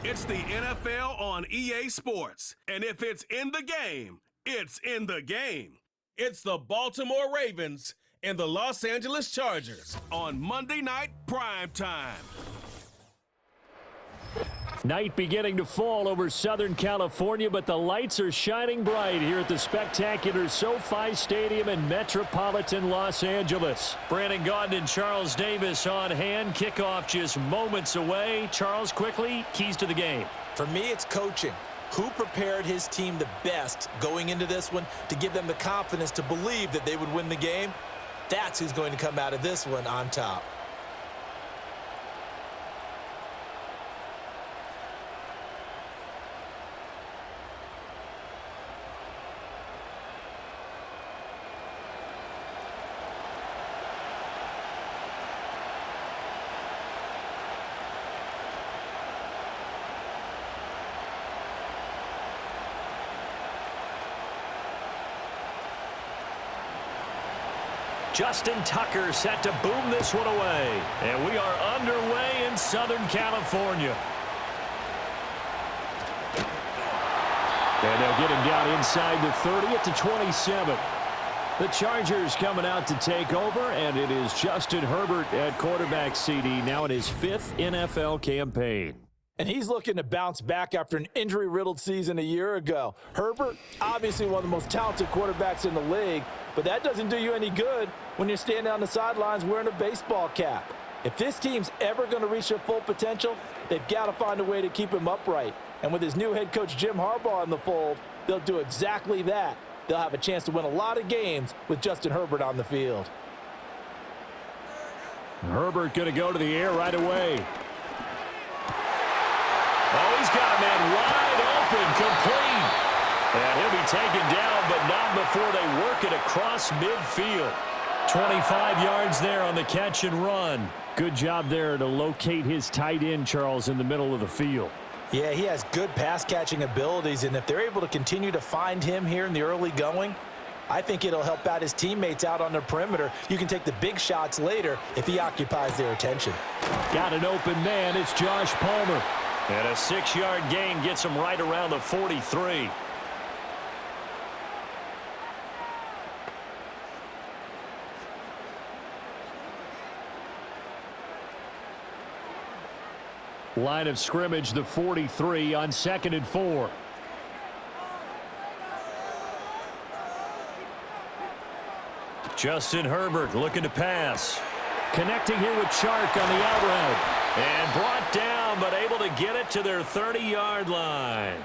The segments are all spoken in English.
It's the NFL on EA Sports. And if it's in the game, it's in the game. It's the Baltimore Ravens and the Los Angeles Chargers on Monday Night Prime Time. Night beginning to fall over Southern California, but the lights are shining bright here at the spectacular SoFi Stadium in metropolitan Los Angeles. Brandon Gaudin and Charles Davis on hand. Kickoff just moments away. Charles, quickly, keys to the game. For me, it's coaching. Who prepared his team the best going into this one to give them the confidence to believe that they would win the game? That's who's going to come out of this one on top. Justin Tucker set to boom this one away. And we are underway in Southern California. And they'll get him down inside the 30 at the 27. The Chargers coming out to take over, and it is Justin Herbert at quarterback CD, now in his 5th NFL campaign. And he's looking to bounce back after an injury-riddled season a year ago. Herbert, obviously one of the most talented quarterbacks in the league, but that doesn't do you any good when you're standing on the sidelines wearing a baseball cap. If this team's ever going to reach their full potential, they've got to find a way to keep him upright. And with his new head coach Jim Harbaugh in the fold, they'll do exactly that. They'll have a chance to win a lot of games with Justin Herbert on the field. Herbert going to go to the air right away. Oh, he's got a man wide open, complete. And he'll be taken down, but not before they work it across midfield. 25 yards there on the catch and run. Good job there to locate his tight end, Charles, in the middle of the field. Yeah, he has good pass-catching abilities, and if they're able to continue to find him here in the early going, I think it'll help out his teammates out on the perimeter. You can take the big shots later if he occupies their attention. Got an open man. It's Josh Palmer. And a 6-yard gain gets him right around the 43. Line of scrimmage, the 43 on 2nd and 4. Justin Herbert looking to pass. Connecting here with Chark on the out route. And brought down, but able to get it to their 30-yard line.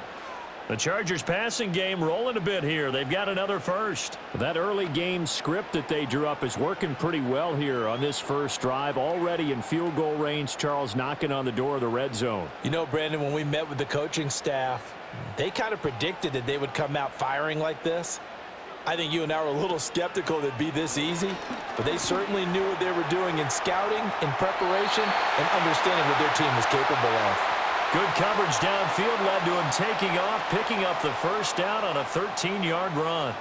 The Chargers passing game rolling a bit here. They've got another first. That early game script that they drew up is working pretty well here on this first drive. Already in field goal range, Charles knocking on the door of the red zone. You know, Brandon, when we met with the coaching staff, they kind of predicted that they would come out firing like this. I think you and I were a little skeptical that it'd be this easy, but they certainly knew what they were doing in scouting, in preparation, and understanding what their team was capable of. Good coverage downfield led to him taking off, picking up the first down on a 13-yard run.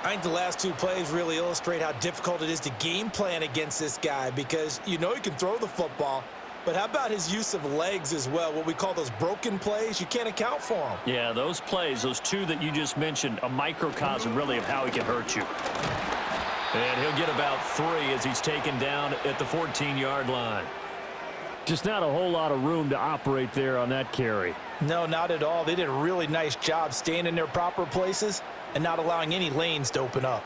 I think the last two plays really illustrate how difficult it is to game plan against this guy because you know he can throw the football, but how about his use of legs as well, what we call those broken plays? You can't account for them. Yeah, those plays, those two that you just mentioned, a microcosm really of how he can hurt you. And he'll get about 3 as he's taken down at the 14-yard line. Just not a whole lot of room to operate there on that carry. No, not at all. They did a really nice job staying in their proper places and not allowing any lanes to open up.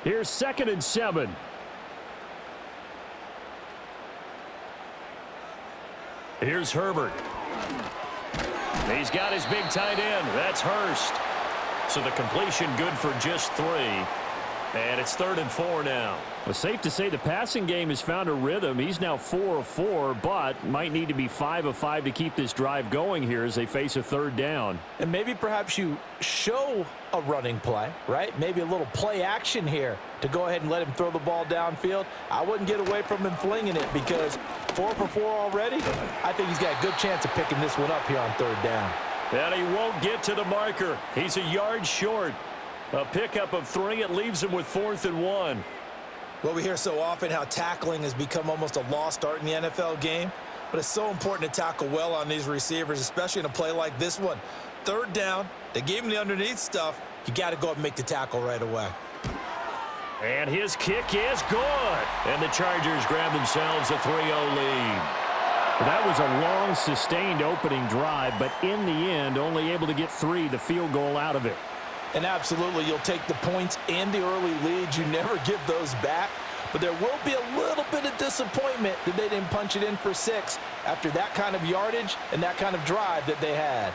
Here's 2nd and 7. Here's Herbert. He's got his big tight end. That's Hurst. So the completion good for just 3. And it's 3rd and 4 now. Well, safe to say the passing game has found a rhythm. He's now 4 of 4, but might need to be 5 of 5 to keep this drive going here as they face a 3rd down. And maybe perhaps you show a running play, right? Maybe a little play action here to go ahead and let him throw the ball downfield. I wouldn't get away from him flinging it because 4 for 4 already. I think he's got a good chance of picking this one up here on 3rd down. And he won't get to the marker. He's a yard short. A pickup of 3. It leaves him with 4th and 1. Well, we hear so often how tackling has become almost a lost art in the NFL game. but it's so important to tackle well on these receivers, especially in a play like this one. Third down, they gave him the underneath stuff. You got to go up and make the tackle right away. And his kick is good. And the Chargers grab themselves a 3-0 lead. That was a long, sustained opening drive, but in the end, only able to get the field goal out of it. And absolutely, you'll take the points and the early leads. You never give those back. But there will be a little bit of disappointment that they didn't punch it in for 6 after that kind of yardage and that kind of drive that they had.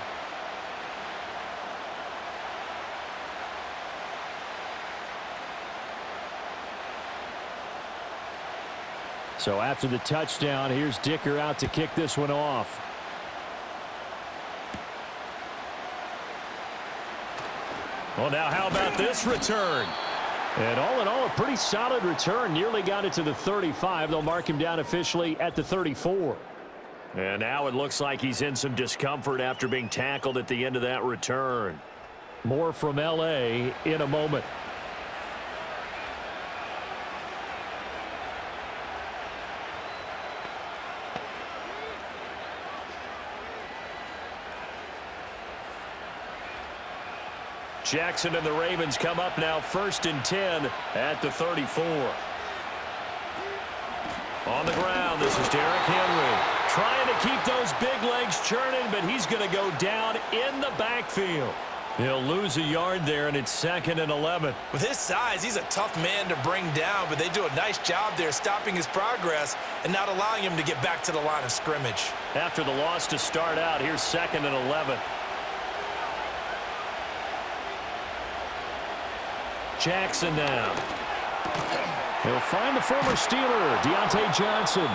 So after the touchdown, here's Dicker out to kick this one off. Well, now how about this return? And all in all, a pretty solid return. Nearly got it to the 35. They'll mark him down officially at the 34. And now it looks like he's in some discomfort after being tackled at the end of that return. More from L.A. in a moment. Jackson and the Ravens come up now 1st and 10 at the 34. On the ground, this is Derrick Henry. Trying to keep those big legs churning, but he's going to go down in the backfield. He'll lose a yard there, and it's 2nd and 11. With his size, he's a tough man to bring down, but they do a nice job there stopping his progress and not allowing him to get back to the line of scrimmage. After the loss to start out, here's 2nd and 11. Jackson now. He'll find the former Steeler, Deontay Johnson.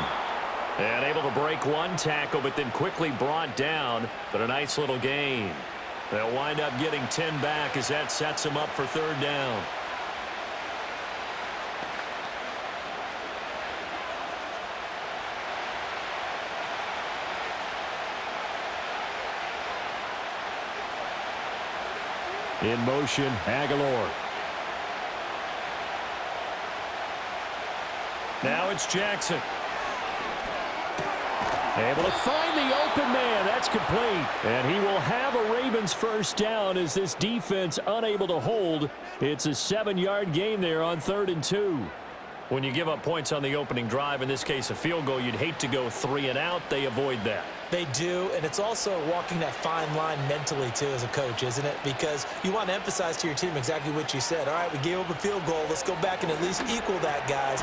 And able to break one tackle, but then quickly brought down. But a nice little gain. They'll wind up getting 10 back as that sets them up for 3rd down. In motion, Aguilar. Now it's Jackson. Able to find the open man. That's complete. And he will have a Ravens 1st down as this defense unable to hold. It's a 7-yard gain there on 3rd and 2. When you give up points on the opening drive, in this case a field goal, you'd hate to go 3 and out. They avoid that. They do, and it's also walking that fine line mentally, too, as a coach, isn't it? Because you want to emphasize to your team exactly what you said. All right, we gave up a field goal. Let's go back and at least equal that, guys.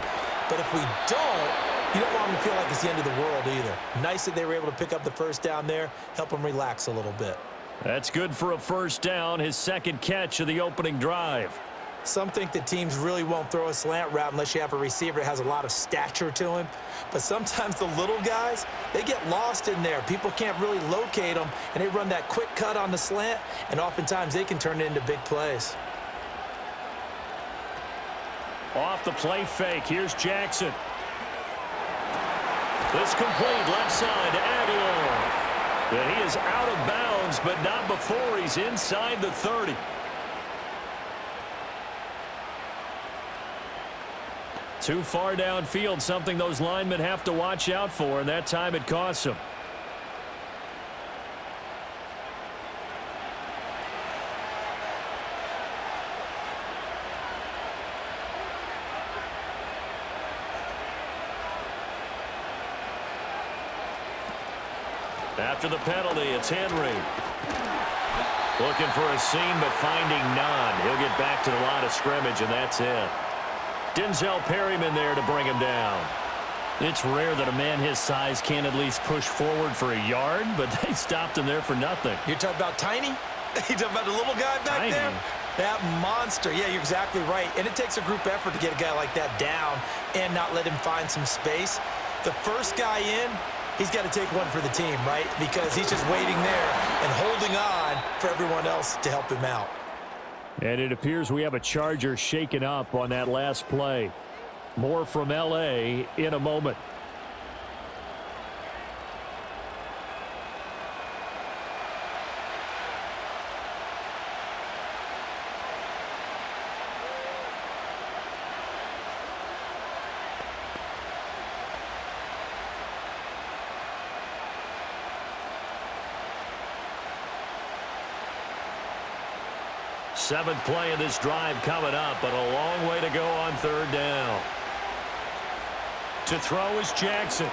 But if we don't, you don't want them to feel like it's the end of the world either. Nice that they were able to pick up the 1st down there, help them relax a little bit. That's good for a 1st down, his 2nd catch of the opening drive. Some think that teams really won't throw a slant route unless you have a receiver that has a lot of stature to him. But sometimes the little guys, they get lost in there. People can't really locate them, and they run that quick cut on the slant, and oftentimes they can turn it into big plays. Off the play fake, here's Jackson. This complete left side to Aguilar. And he is out of bounds, but not before he's inside the 30. Too far downfield, something those linemen have to watch out for, and that time it costs them. After the penalty, it's Henry. Looking for a seam, but finding none. He'll get back to the line of scrimmage, and that's it. Denzel Perryman there to bring him down. It's rare that a man his size can't at least push forward for a yard, but they stopped him there for nothing. You're talking about Tiny? You're talking about the little guy back there? That monster. Yeah, you're exactly right. And it takes a group effort to get a guy like that down and not let him find some space. The first guy in, he's got to take one for the team, right? Because he's just waiting there and holding on for everyone else to help him out. And it appears we have a Charger shaken up on that last play. More from L.A. in a moment. seventh play of this drive coming up, but a long way to go on third down. To throw is Jackson.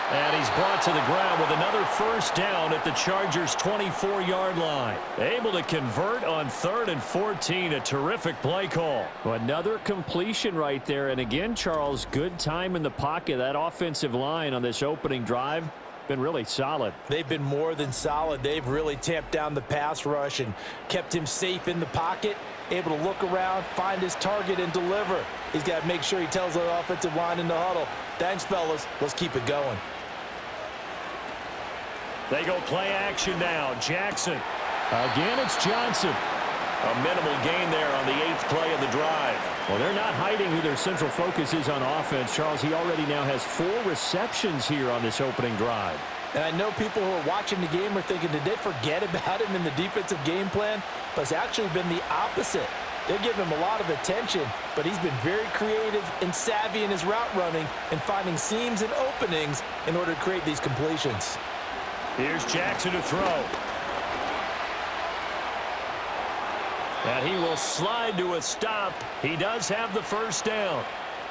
And he's brought to the ground with another first down at the Chargers' 24-yard line. Able to convert on 3rd and 14. A terrific play call. Another completion right there. And again, Charles, good time in the pocket. That offensive line on this opening drive been really solid. They've been more than solid. They've really tamped down the pass rush and kept him safe in the pocket, able to look around, find his target, and deliver. He's got to make sure he tells the offensive line in the huddle, thanks, fellas. Let's keep it going. They go play action now. Jackson. Again, it's Johnson. A minimal gain there on the 8th play of the drive. Well, they're not hiding who their central focus is on offense. Charles, he already now has 4 receptions here on this opening drive. And I know people who are watching the game are thinking, did they forget about him in the defensive game plan? But it's actually been the opposite. They give him a lot of attention, but he's been very creative and savvy in his route running and finding seams and openings in order to create these completions. Here's Jackson to throw. And he will slide to a stop. He does have the first down.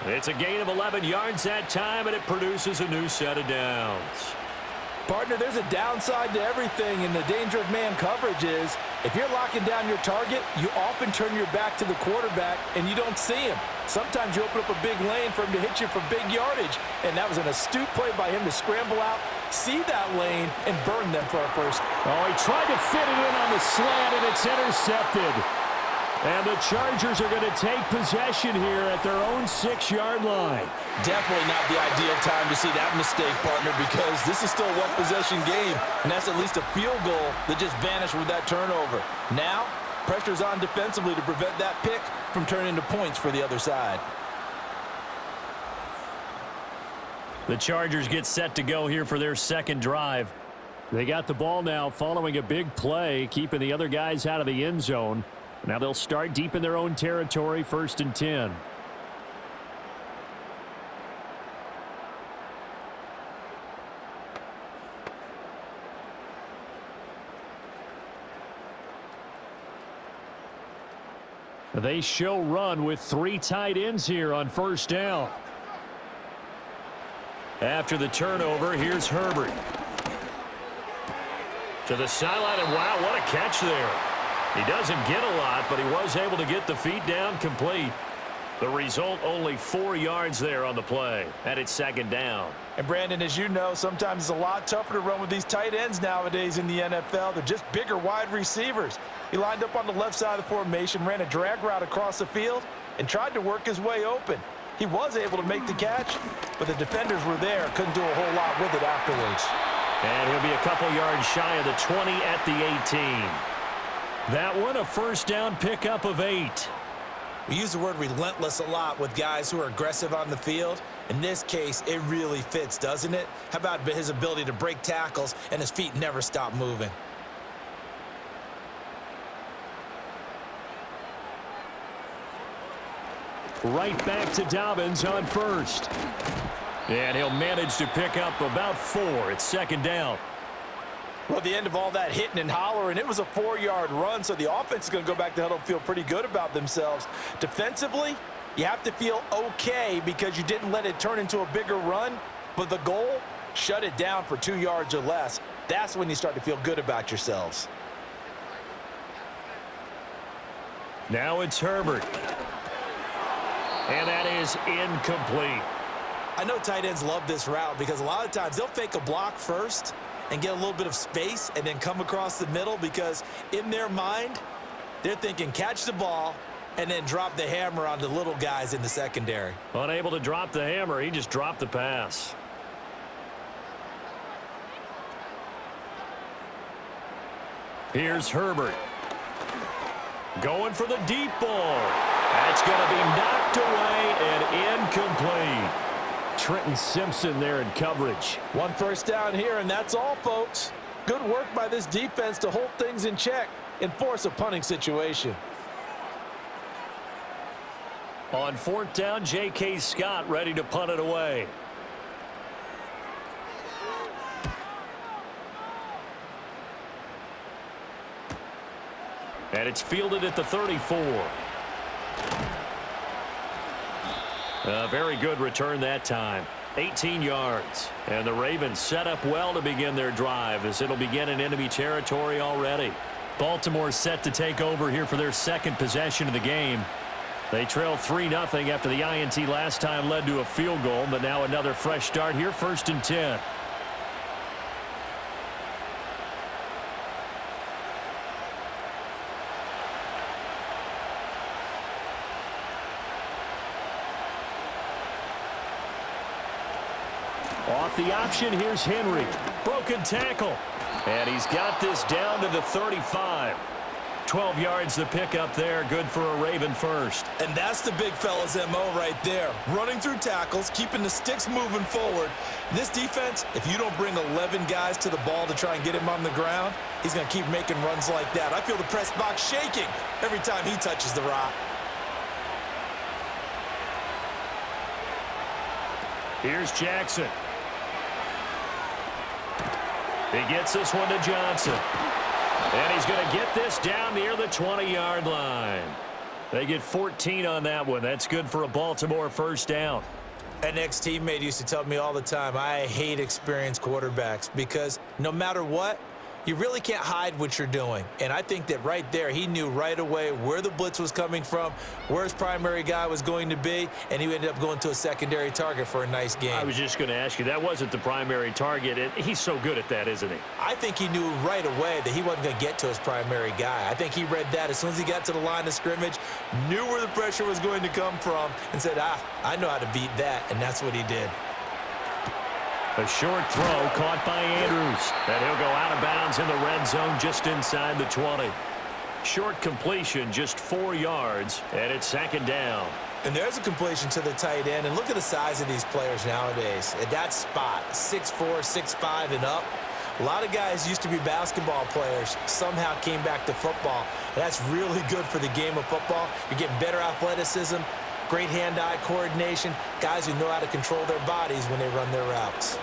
It's a gain of 11 yards that time, and it produces a new set of downs. Partner, there's a downside to everything, and the danger of man coverage is if you're locking down your target, you often turn your back to the quarterback and you don't see him. Sometimes you open up a big lane for him to hit you for big yardage, and that was an astute play by him to scramble out, see that lane, and burn them for a first. Oh, he tried to fit it in on the slant, and it's intercepted. And the Chargers are going to take possession here at their own 6-yard line. Definitely not the ideal time to see that mistake, partner, because this is still a one-possession game, and that's at least a field goal that just vanished with that turnover. Now, pressure's on defensively to prevent that pick from turning into points for the other side. The Chargers get set to go here for their second drive. They got the ball now following a big play, keeping the other guys out of the end zone. Now they'll start deep in their own territory, 1st and 10. They show run with 3 tight ends here on 1st down. After the turnover, here's Herbert. To the sideline, and wow, what a catch there. He doesn't get a lot, but he was able to get the feet down complete. The result, only 4 yards there on the play, and it's 2nd down. And Brandon, as you know, sometimes it's a lot tougher to run with these tight ends nowadays in the NFL. They're just bigger wide receivers. He lined up on the left side of the formation, ran a drag route across the field, and tried to work his way open. He was able to make the catch, but the defenders were there, couldn't do a whole lot with it afterwards. And he'll be a couple yards shy of the 20 at the 18. That one, a 1st down pickup of 8. We use the word relentless a lot with guys who are aggressive on the field. In this case, it really fits, doesn't it? How about his ability to break tackles and his feet never stop moving? Right back to Dobbins on 1st. And he'll manage to pick up about 4. It's 2nd down. Well, at the end of all that hitting and hollering, it was a 4-yard run, so the offense is going to go back to huddle and feel pretty good about themselves. Defensively, you have to feel okay because you didn't let it turn into a bigger run, but the goal, shut it down for 2 yards or less. That's when you start to feel good about yourselves. Now it's Herbert. And that is incomplete. I know tight ends love this route because a lot of times they'll fake a block first and get a little bit of space and then come across the middle because in their mind, they're thinking catch the ball and then drop the hammer on the little guys in the secondary. Unable to drop the hammer, he just dropped the pass. Here's Herbert. Going for the deep ball. That's going to be knocked away and incomplete. Trenton Simpson there in coverage. 1 first down here, and that's all, folks. Good work by this defense to hold things in check and force a punting situation. On 4th down, J.K. Scott ready to punt it away. And it's fielded at the 34. A very good return that time. 18 yards. And the Ravens set up well to begin their drive as it'll begin in enemy territory already. Baltimore set to take over here for their second possession of the game. They trail 3-0 after the INT last time led to a field goal, but now another fresh start here, 1st and 10. Off the option, here's Henry. Broken tackle. And he's got this down to the 35. 12 yards to pick up there. Good for a Raven first. And that's the big fella's MO right there. Running through tackles, keeping the sticks moving forward. This defense, if you don't bring 11 guys to the ball to try and get him on the ground, he's going to keep making runs like that. I feel the press box shaking every time he touches the rock. Here's Jackson. He gets this one to Johnson. And he's going to get this down near the 20-yard line. They get 14 on that one. That's good for a Baltimore first down. An ex-teammate used to tell me all the time, I hate experienced quarterbacks because no matter what, you really can't hide what you're doing. And I think that right there, he knew right away where the blitz was coming from, where his primary guy was going to be, and he ended up going to a secondary target for a nice game. I was just going to ask you, that wasn't the primary target. And he's so good at that, isn't he? I think he knew right away that he wasn't going to get to his primary guy. I think he read that as soon as he got to the line of scrimmage, knew where the pressure was going to come from, and said, I know how to beat that, and that's what he did. A short throw caught by Andrews. And he'll go out of bounds in the red zone just inside the 20. Short completion, just 4 yards, and it's 2nd down. And there's a completion to the tight end. And look at the size of these players nowadays. At that spot, 6'4", 6'5", and up. A lot of guys used to be basketball players, somehow came back to football. And that's really good for the game of football. You're getting better athleticism, great hand-eye coordination, guys who know how to control their bodies when they run their routes.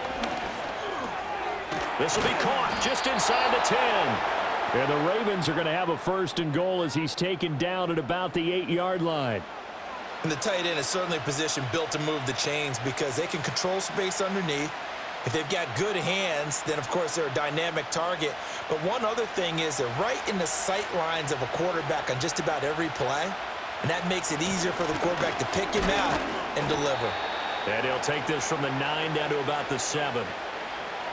This will be caught just inside the 10. And the Ravens are going to have a 1st and goal as he's taken down at about the 8-yard line. And the tight end is certainly a position built to move the chains because they can control space underneath. If they've got good hands, then, of course, they're a dynamic target. But one other thing is they're right in the sight lines of a quarterback on just about every play. And that makes it easier for the quarterback to pick him out and deliver. And he'll take this from the 9 down to about the 7.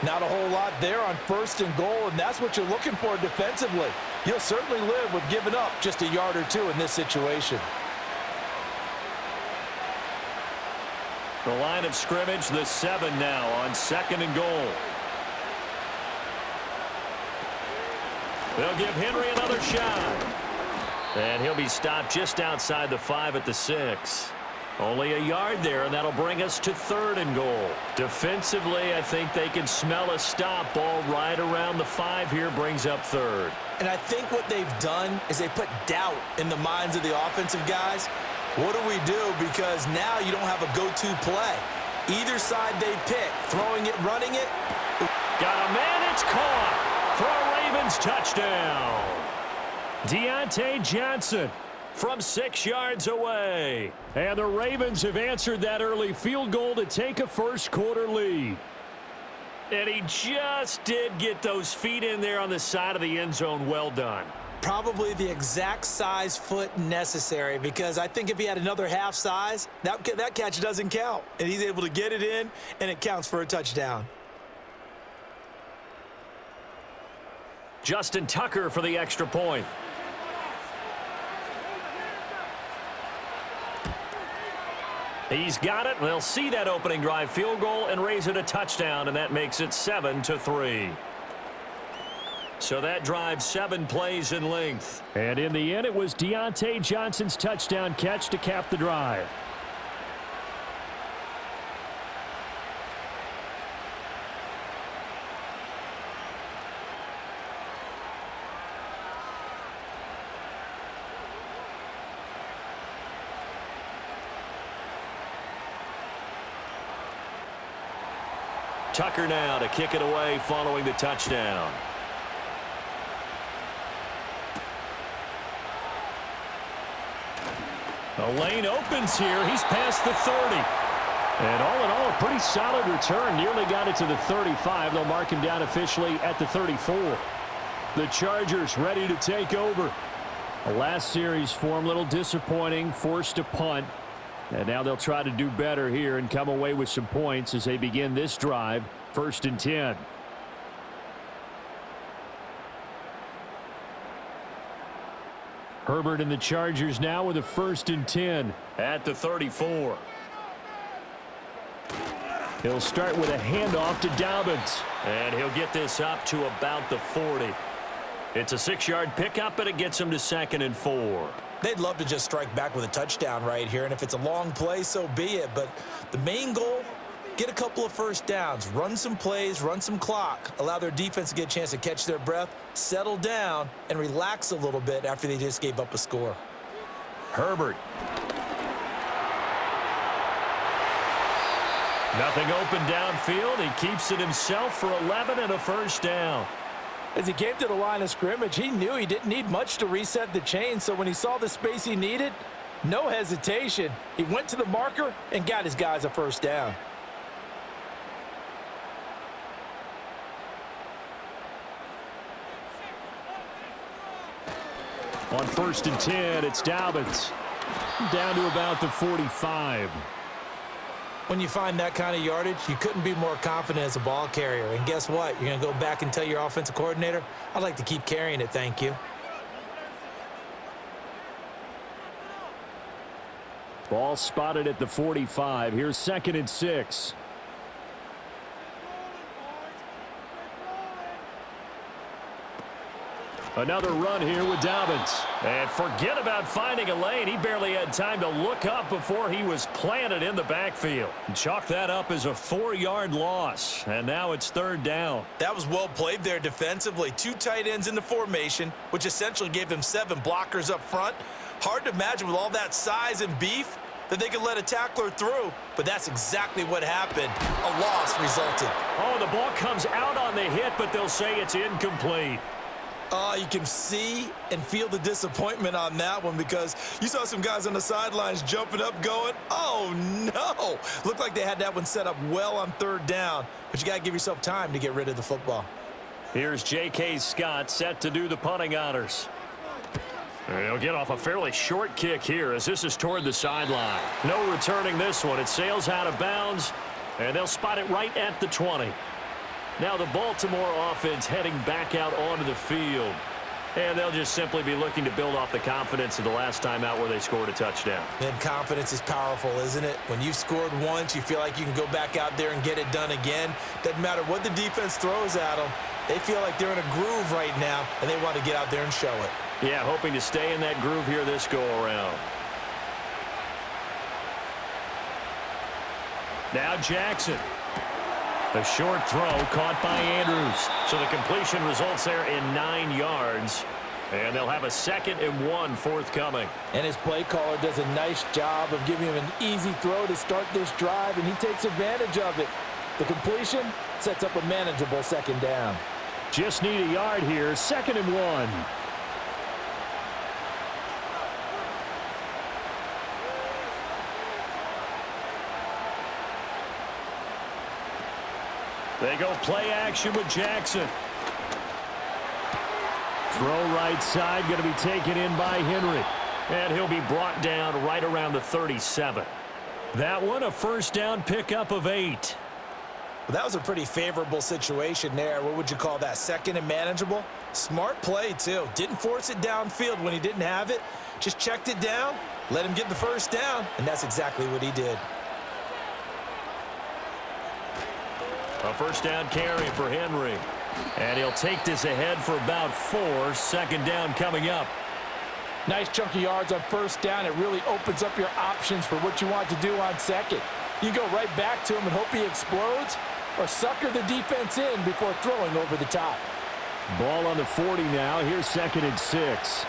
Not a whole lot there on 1st and goal, and that's what you're looking for defensively. You'll certainly live with giving up just a yard or two in this situation. The line of scrimmage, the 7 now on 2nd and goal. They'll give Henry another shot. And he'll be stopped just outside the 5 at the 6. Only a yard there, and that'll bring us to 3rd and goal. Defensively, I think they can smell a stop. Ball right around the 5 here brings up 3rd. And I think what they've done is they put doubt in the minds of the offensive guys. What do we do? Because now you don't have a go-to play. Either side they pick, throwing it, running it. Got a man, it's caught for a Ravens touchdown. Deontay Johnson from 6 yards away. And the Ravens have answered that early field goal to take a first-quarter lead. And he just did get those feet in there on the side of the end zone. Well done. Probably the exact size foot necessary because I think if he had another half size, that catch doesn't count. And he's able to get it in, and it counts for a touchdown. Justin Tucker for the extra point. He's got it. They'll see that opening drive field goal and raise it a touchdown, and that makes it 7-3. So that drive 7 plays in length. And in the end, it was Deontay Johnson's touchdown catch to cap the drive. Tucker now to kick it away following the touchdown. The lane opens here. He's past the 30. And all in all, a pretty solid return. Nearly got it to the 35. They'll mark him down officially at the 34. The Chargers ready to take over. The last series for him, a little disappointing, forced a punt. And now they'll try to do better here and come away with some points as they begin this drive. 1st and 10. Herbert and the Chargers now with a 1st and 10 at the 34. He'll start with a handoff to Dobbins. And he'll get this up to about the 40. It's a 6-yard pickup, and it gets him to 2nd and 4. They'd love to just strike back with a touchdown right here, and if it's a long play, so be it. But the main goal, get a couple of first downs, run some plays, run some clock, allow their defense to get a chance to catch their breath, settle down, and relax a little bit after they just gave up a score. Herbert. Nothing open downfield. He keeps it himself for 11 and a 1st down. As he came to the line of scrimmage, he knew he didn't need much to reset the chain, so when he saw the space he needed, no hesitation. He went to the marker and got his guys a 1st down. On 1st and 10, it's Dobbins. Down to about the 45. When you find that kind of yardage, you couldn't be more confident as a ball carrier. And guess what? You're going to go back and tell your offensive coordinator, I'd like to keep carrying it, thank you. Ball spotted at the 45. Here's 2nd and 6. Another run here with Dobbins. And forget about finding a lane. He barely had time to look up before he was planted in the backfield. Chalk that up as a 4-yard loss. And now it's 3rd down. That was well played there defensively. 2 tight ends in the formation, which essentially gave them 7 blockers up front. Hard to imagine with all that size and beef that they could let a tackler through, but that's exactly what happened. A loss resulted. Oh, the ball comes out on the hit, but they'll say it's incomplete. You can see and feel the disappointment on that one because you saw some guys on the sidelines jumping up going, oh, no. Looked like they had that one set up well on 3rd down, but you got to give yourself time to get rid of the football. Here's J.K. Scott set to do the punting honors. He'll get off a fairly short kick here as this is toward the sideline. No returning this one. It sails out of bounds, and they'll spot it right at the 20. Now the Baltimore offense heading back out onto the field. And they'll just simply be looking to build off the confidence of the last time out where they scored a touchdown. And confidence is powerful, isn't it? When you've scored once, you feel like you can go back out there and get it done again. Doesn't matter what the defense throws at them. They feel like they're in a groove right now, and they want to get out there and show it. Yeah, hoping to stay in that groove here this go-around. Now Jackson. A short throw caught by Andrews. So the completion results there in 9 yards. And they'll have a 2nd and 1 forthcoming. And his play caller does a nice job of giving him an easy throw to start this drive, and he takes advantage of it. The completion sets up a manageable 2nd down. Just need a yard here. 2nd and 1. They go play action with Jackson. Throw right side, going to be taken in by Henry. And he'll be brought down right around the 37. That one, a 1st down pickup of 8. Well, that was a pretty favorable situation there. What would you call that? 2nd and manageable? Smart play, too. Didn't force it downfield when he didn't have it. Just checked it down, let him get the 1st down, and that's exactly what he did. A 1st down carry for Henry. And he'll take this ahead for about 4. 2nd down coming up. Nice chunky yards on 1st down. It really opens up your options for what you want to do on 2nd. You go right back to him and hope he explodes, or sucker the defense in before throwing over the top. Ball on the 40 now. Here's 2nd and 6.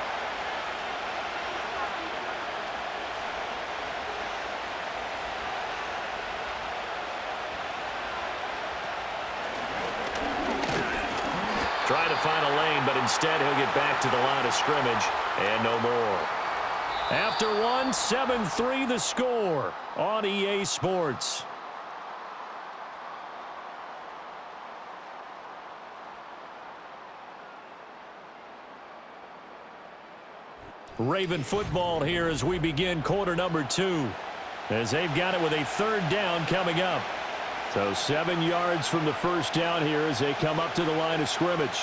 Trying to find a lane, but instead he'll get back to the line of scrimmage and no more. After one, 7-3 the score on EA Sports. Raven football here as we begin quarter number 2. As they've got it with a third down coming up. So 7 yards from the first down here as they come up to the line of scrimmage.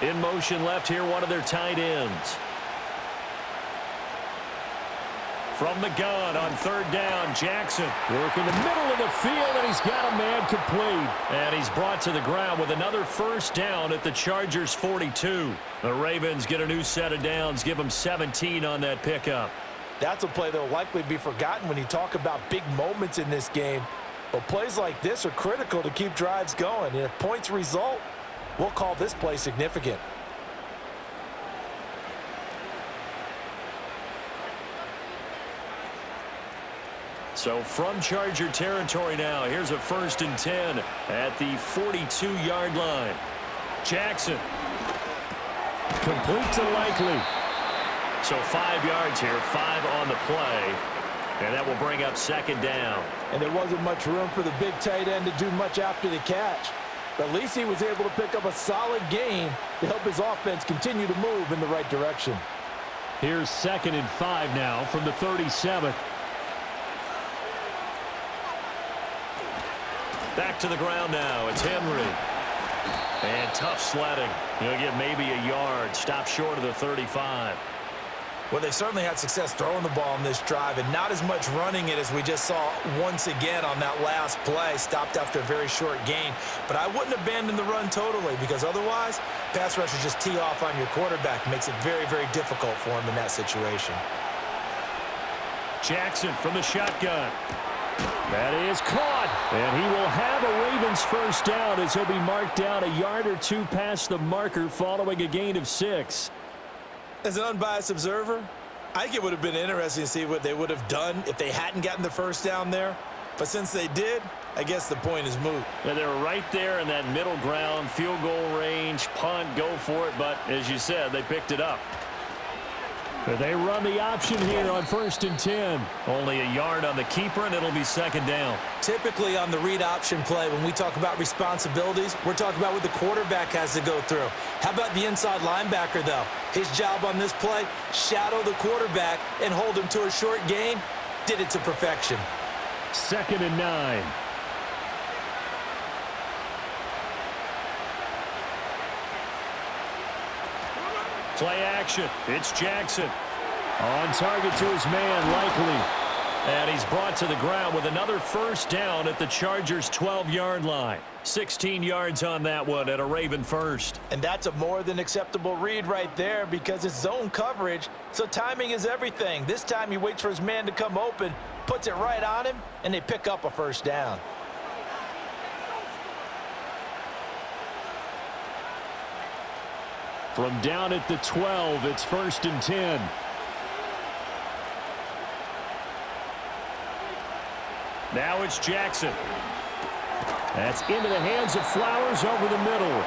In motion left here, one of their tight ends. From the gun on third down, Jackson working the middle of the field, and he's got a man complete. And he's brought to the ground with another first down at the Chargers' 42. The Ravens get a new set of downs, give them 17 on that pickup. That's a play that will likely be forgotten when you talk about big moments in this game. But plays like this are critical to keep drives going. And if points result, we'll call this play significant. So from Charger territory now, here's a 1st and 10 at the 42-yard line. Jackson. Complete to Likely. So 5 yards here, 5 on the play. And that will bring up second down. And there wasn't much room for the big tight end to do much after the catch. But at least he was able to pick up a solid gain to help his offense continue to move in the right direction. Here's 2nd and 5 now from the 37. Back to the ground now. It's Henry. And tough sledding. He'll get maybe a yard. Stop short of the 35. Well, they certainly had success throwing the ball in this drive and not as much running it as we just saw once again on that last play. Stopped after a very short gain. But I wouldn't abandon the run totally because otherwise, pass rushers just tee off on your quarterback. Makes it very, very difficult for him in that situation. Jackson from the shotgun. That is caught. And he will have a Ravens first down as he'll be marked down a yard or two past the marker following a gain of 6. As an unbiased observer, I think it would have been interesting to see what they would have done if they hadn't gotten the first down there. But since they did, I guess the point is moot. Yeah, they were right there in that middle ground, field goal range, punt, go for it. But as you said, they picked it up. They run the option here on 1st and 10. Only a yard on the keeper, and it'll be second down. Typically on the read option play, when we talk about responsibilities, we're talking about what the quarterback has to go through. How about the inside linebacker, though? His job on this play, shadow the quarterback and hold him to a short gain. Did it to perfection. 2nd and 9. Play action. It's Jackson. On target to his man, Likely. And he's brought to the ground with another first down at the Chargers' 12-yard line. 16 yards on that one at a Raven first. And that's a more than acceptable read right there because it's zone coverage, so timing is everything. This time he waits for his man to come open, puts it right on him, and they pick up a first down. From down at the 12, it's 1st and 10. Now it's Jackson. That's into the hands of Flowers over the middle.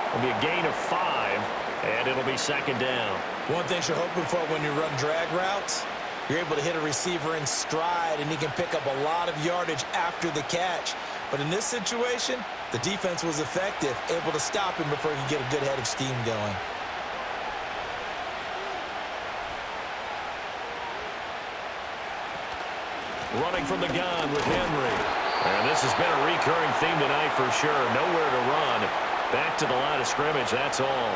It'll be a gain of 5, and it'll be second down. One thing you're hoping for when you run drag routes, you're able to hit a receiver in stride, and he can pick up a lot of yardage after the catch. But in this situation, the defense was effective, able to stop him before he could get a good head of steam going. Running from the gun with Henry. And this has been a recurring theme tonight for sure. Nowhere to run. Back to the line of scrimmage, that's all.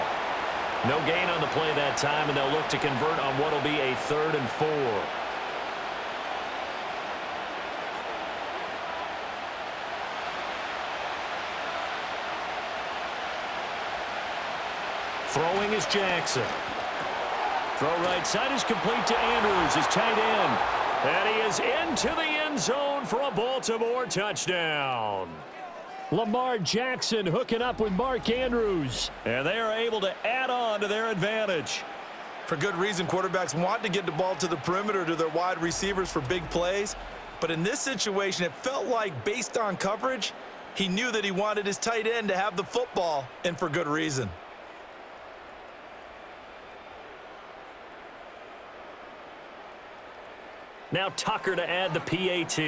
No gain on the play that time, and they'll look to convert on what will be a 3rd and 4. Throwing is Jackson. Throw right side is complete to Andrews, his tight end. And he is into the end zone for a Baltimore touchdown. Lamar Jackson hooking up with Mark Andrews. And they are able to add on to their advantage. For good reason, quarterbacks want to get the ball to the perimeter to their wide receivers for big plays. But in this situation, it felt like based on coverage, he knew that he wanted his tight end to have the football, and for good reason. Now Tucker to add the PAT.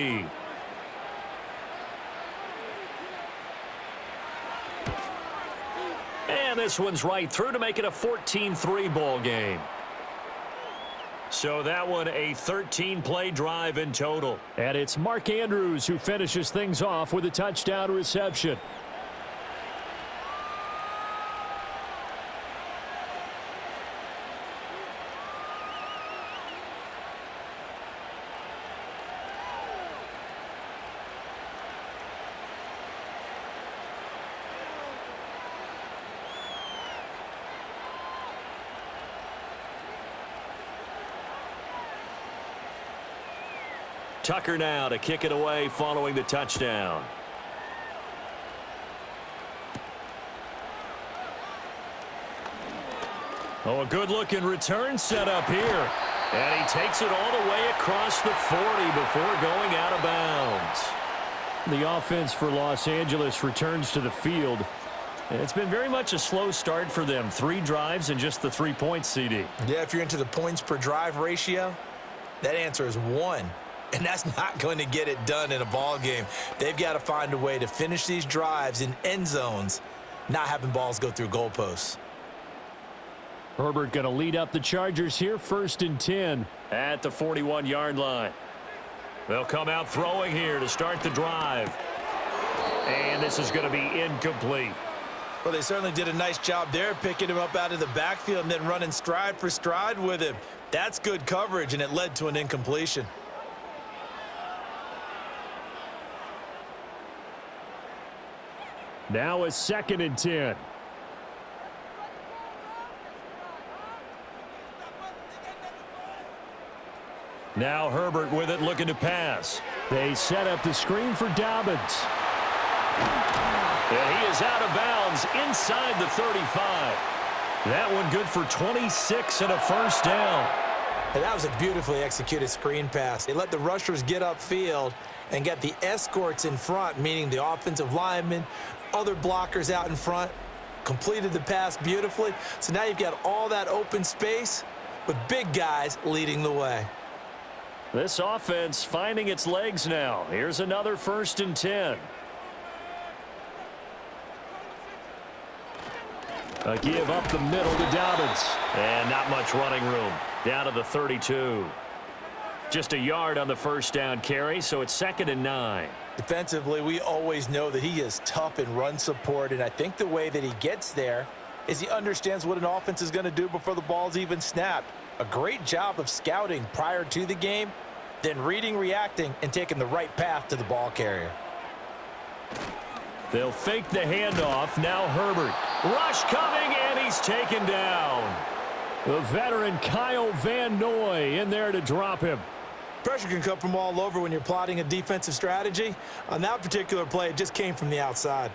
And this one's right through to make it a 14-3 ball game. So that one a 13-play drive in total. And it's Mark Andrews who finishes things off with a touchdown reception. Tucker now to kick it away following the touchdown. Oh, a good-looking return set up here. And he takes it all the way across the 40 before going out of bounds. The offense for Los Angeles returns to the field. It's been very much a slow start for them. 3 drives and just the 3 points, CD. Yeah, if you're into the points per drive ratio, that answer is 1. And that's not going to get it done in a ball game. They've got to find a way to finish these drives in end zones, not having balls go through goalposts. Herbert going to lead up the Chargers here, 1st and 10. At the 41-yard line. They'll come out throwing here to start the drive. And this is going to be incomplete. Well, they certainly did a nice job there, picking him up out of the backfield and then running stride for stride with him. That's good coverage, and it led to an incompletion. Now a 2nd and 10. Now Herbert with it, looking to pass. They set up the screen for Dobbins. And he is out of bounds inside the 35. That one good for 26 and a 1st down. And that was a beautifully executed screen pass. They let the rushers get upfield and get the escorts in front, meaning the offensive linemen, other blockers out in front, completed the pass beautifully. So now you've got all that open space with big guys leading the way. This offense finding its legs now. Here's another 1st and 10. A give up the middle to Dobbins. And not much running room. Down to the 32. Just a yard on the 1st down carry, so it's 2nd and 9. Defensively, we always know that he is tough in run support, and I think the way that he gets there is he understands what an offense is going to do before the ball's even snapped. A great job of scouting prior to the game, then reading, reacting, and taking the right path to the ball carrier. They'll fake the handoff. Now Herbert. Rush coming, and he's taken down. The veteran Kyle Van Noy in there to drop him. Pressure can come from all over when you're plotting a defensive strategy. On that particular play, it just came from the outside.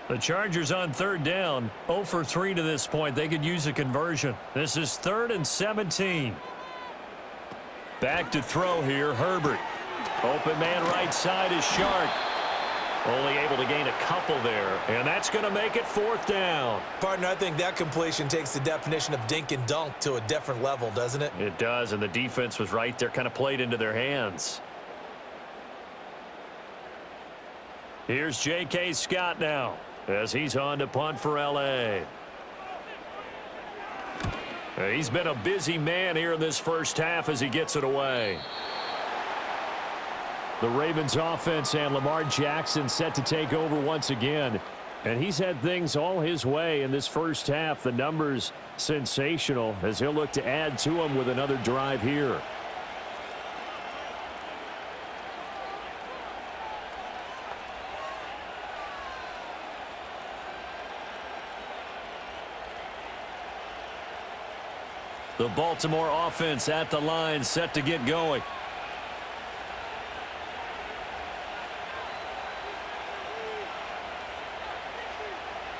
The Chargers on 3rd down, 0 for 3 to this point. They could use a conversion. This is 3rd and 17. Back to throw here, Herbert. Open man right side is Shark. Only able to gain a couple there, and that's going to make it 4th down. Partner, I think that completion takes the definition of dink and dunk to a different level, doesn't it? It does, and the defense was right there, kind of played into their hands. Here's J.K. Scott now, as he's on to punt for L.A. He's been a busy man here in this 1st half as he gets it away. The Ravens offense and Lamar Jackson set to take over once again. And he's had things all his way in this 1st half. The numbers sensational as he'll look to add to them with another drive here. The Baltimore offense at the line, set to get going.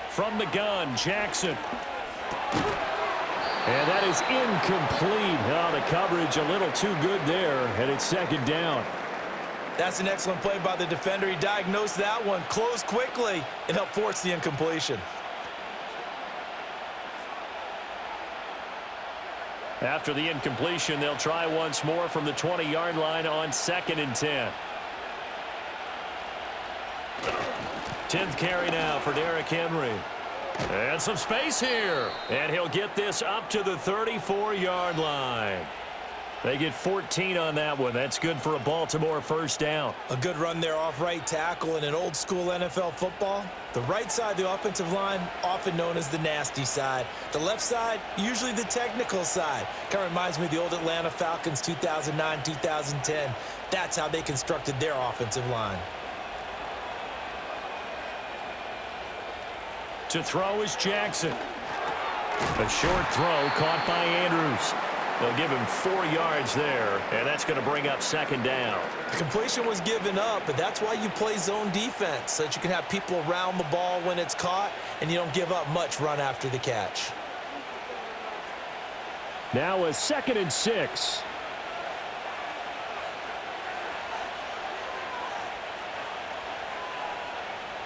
From the gun, Jackson. And that is incomplete. Oh, the coverage a little too good there, and it's second down. That's an excellent play by the defender. He diagnosed that one, closed quickly, and helped force the incompletion. After the incompletion, they'll try once more from the 20-yard line on 2nd and 10. 10th carry now for Derrick Henry. And some space here. And he'll get this up to the 34-yard line. They get 14 on that one. That's good for a Baltimore first down. A good run there off right tackle in an old-school NFL football. The right side of the offensive line, often known as the nasty side. The left side, usually the technical side. Kind of reminds me of the old Atlanta Falcons 2009-2010. That's how they constructed their offensive line. To throw is Jackson. A short throw caught by Andrews. They'll give him 4 yards there, and that's going to bring up second down. The completion was given up, but that's why you play zone defense, so that you can have people around the ball when it's caught, and you don't give up much run after the catch. Now a 2nd and 6.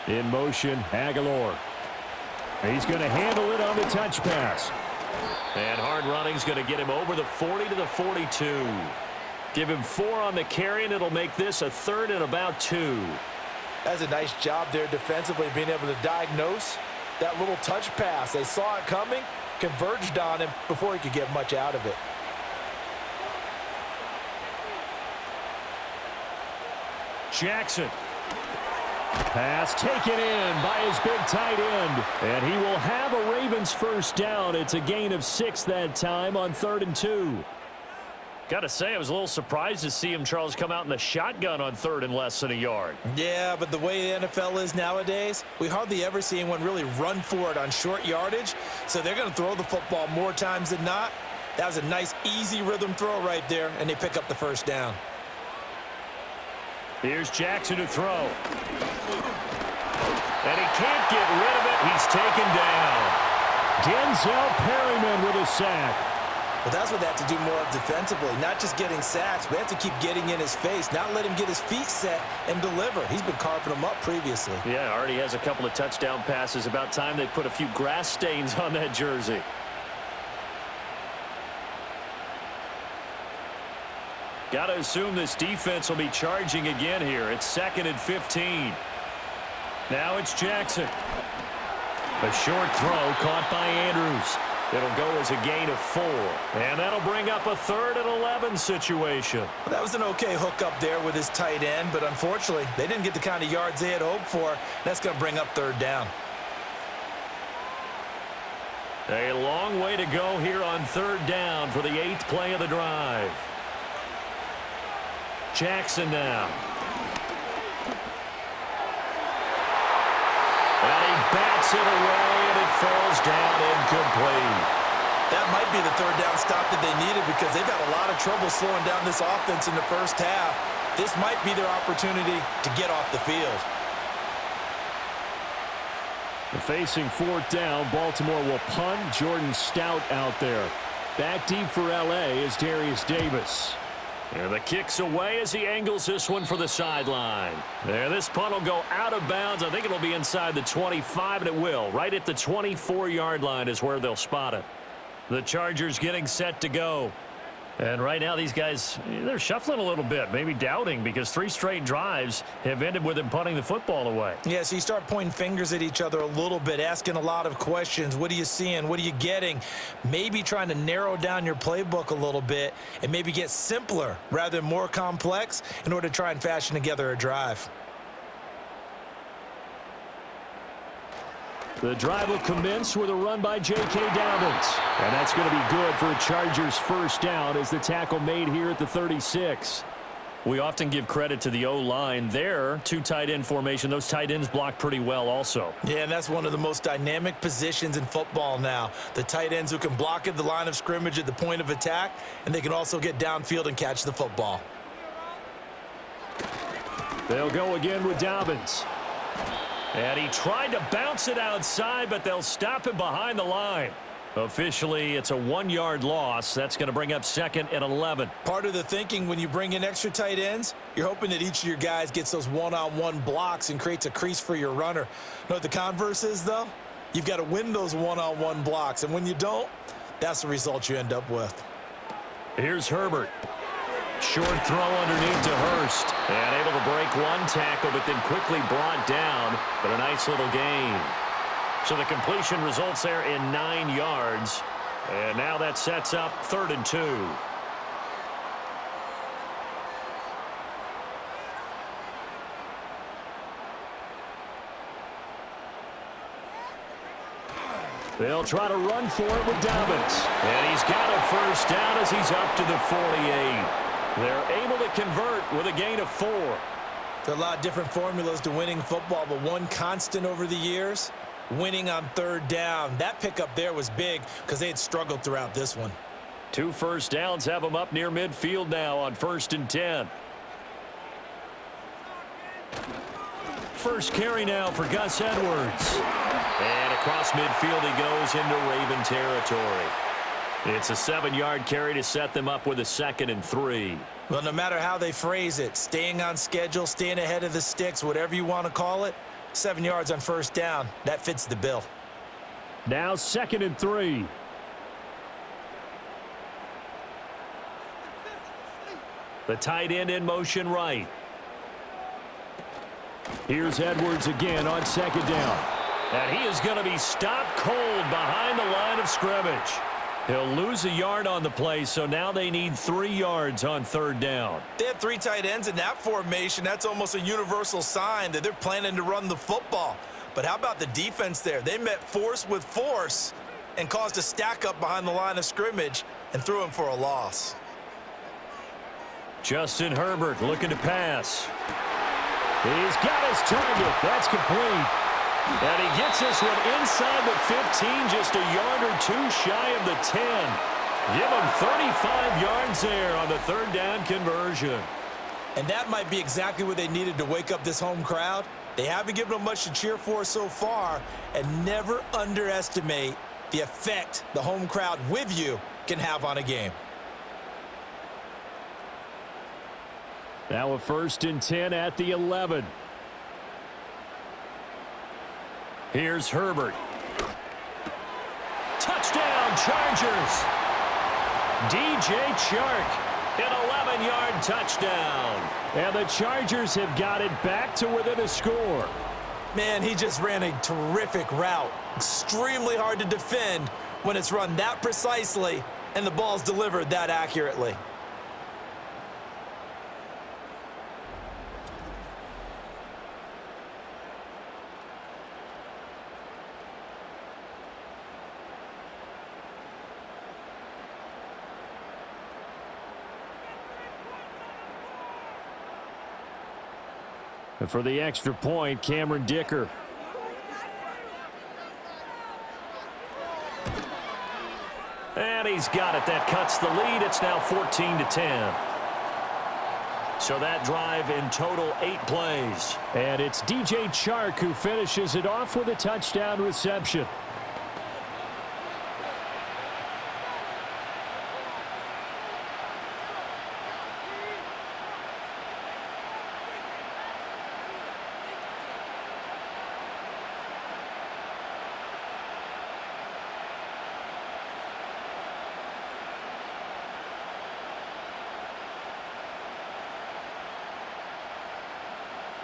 In motion, Aguilar. He's going to handle it on the touch pass. And hard running's going to get him over the 40 to the 42. Give him 4 on the carry, and it'll make this a 3rd and about 2. That's a nice job there defensively, being able to diagnose that little touch pass. They saw it coming, converged on him before he could get much out of it. Jackson. Pass taken in by his big tight end. And he will have a Ravens first down. It's a gain of 6 that time on 3rd and 2. Got to say, I was a little surprised to see him, Charles, come out in the shotgun on 3rd and less than a yard. Yeah, but the way the NFL is nowadays, we hardly ever see anyone really run for it on short yardage. So they're going to throw the football more times than not. That was a nice, easy rhythm throw right there, and they pick up the first down. Here's Jackson to throw. And he can't get rid of it. He's taken down. Denzel Perryman with a sack. Well, that's what they have to do more of defensively, not just getting sacks, but they have to keep getting in his face, not let him get his feet set and deliver. He's been carving them up previously. Yeah, already has a couple of touchdown passes. About time they put a few grass stains on that jersey. Got to assume this defense will be charging again here. It's 2nd and 15. Now it's Jackson. A short throw caught by Andrews. It'll go as a gain of 4. And that'll bring up a 3rd and 11 situation. Well, that was an okay hook up there with his tight end, but unfortunately, they didn't get the kind of yards they had hoped for. That's going to bring up 3rd down. A long way to go here on 3rd down for the 8th play of the drive. Jackson now. And he bats it away, and it falls down incomplete. That might be the 3rd down stop that they needed, because they've had a lot of trouble slowing down this offense in the first half. This might be their opportunity to get off the field. Facing 4th down, Baltimore will punt. Jordan Stout out there. Back deep for L.A. is Darius Davis. And the kick's away as he angles this one for the sideline. There, this punt will go out of bounds. I think it'll be inside the 25, and it will. Right at the 24-yard line is where they'll spot it. The Chargers getting set to go. And right now, these guys, they're shuffling a little bit, maybe doubting, because 3 straight drives have ended with them punting the football away. Yeah, so you start pointing fingers at each other a little bit, asking a lot of questions. What are you seeing? What are you getting? Maybe trying to narrow down your playbook a little bit and maybe get simpler rather than more complex in order to try and fashion together a drive. The drive will commence with a run by J.K. Dobbins. And that's going to be good for a Chargers first down as the tackle made here at the 36. We often give credit to the O-line there. 2 tight end formation. Those tight ends block pretty well also. Yeah, and that's one of the most dynamic positions in football now. The tight ends who can block at the line of scrimmage at the point of attack, and they can also get downfield and catch the football. They'll go again with Dobbins. And he tried to bounce it outside, but they'll stop him behind the line. Officially, it's a 1-yard loss. That's going to bring up 2nd and 11. Part of the thinking when you bring in extra tight ends, you're hoping that each of your guys gets those one-on-one blocks and creates a crease for your runner. You know what the converse is, though? You've got to win those one-on-one blocks, and when you don't, that's the result you end up with. Here's Herbert. Short throw underneath to Hurst. And able to break one tackle, but then quickly brought down. But a nice little gain. So the completion results there in 9 yards. And now that sets up 3rd and 2. They'll try to run for it with Dobbins. And he's got a first down as he's up to the 48. They're able to convert with a gain of 4. There are a lot of different formulas to winning football, but one constant over the years, winning on 3rd down. That pickup there was big because they had struggled throughout this one. 2 first downs have them up near midfield now on 1st and 10. First carry now for Gus Edwards. And across midfield he goes into Raven territory. It's a 7-yard carry to set them up with a 2nd and 3. Well, no matter how they phrase it, staying on schedule, staying ahead of the sticks, whatever you want to call it, 7 yards on 1st down, that fits the bill. Now 2nd and 3. The tight end in motion right. Here's Edwards again on 2nd down. And he is going to be stopped cold behind the line of scrimmage. He'll lose a yard on the play, so now they need 3 yards on 3rd down. They have 3 tight ends in that formation. That's almost a universal sign that they're planning to run the football. But how about the defense there? They met force with force and caused a stack up behind the line of scrimmage and threw him for a loss. Justin Herbert looking to pass. He's got his target. That's complete. And he gets this one inside the 15, just a yard or 2 shy of the 10. Give him 35 yards there on the 3rd down conversion. And that might be exactly what they needed to wake up this home crowd. They haven't given them much to cheer for so far, and never underestimate the effect the home crowd with you can have on a game. Now a 1st and 10 at the 11. Here's Herbert. Touchdown, Chargers. DJ Chark, an 11-yard touchdown. And the Chargers have got it back to within a score. Man, he just ran a terrific route. Extremely hard to defend when it's run that precisely and the ball's delivered that accurately. And for the extra point, Cameron Dicker. And he's got it. That cuts the lead. It's now 14-10. So that drive in total 8 plays. And it's DJ Chark who finishes it off with a touchdown reception.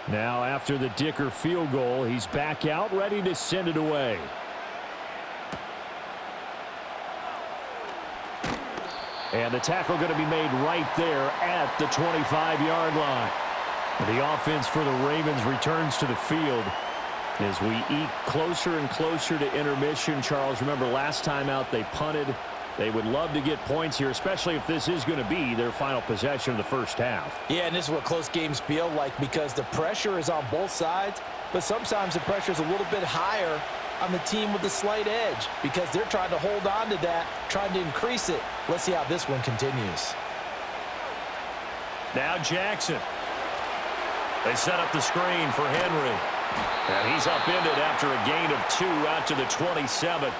Now after the Dicker field goal, he's back out ready to send it away. And the tackle going to be made right there at the 25-yard line. And the offense for the Ravens returns to the field as we eke closer and closer to intermission. Charles, remember last time out they punted. They would love to get points here, especially if this is going to be their final possession of the first half. Yeah, and this is what close games feel like because the pressure is on both sides, but sometimes the pressure is a little bit higher on the team with the slight edge because they're trying to hold on to that, trying to increase it. Let's see how this one continues. Now Jackson. They set up the screen for Henry. And he's upended after a gain of 2 out to the 27.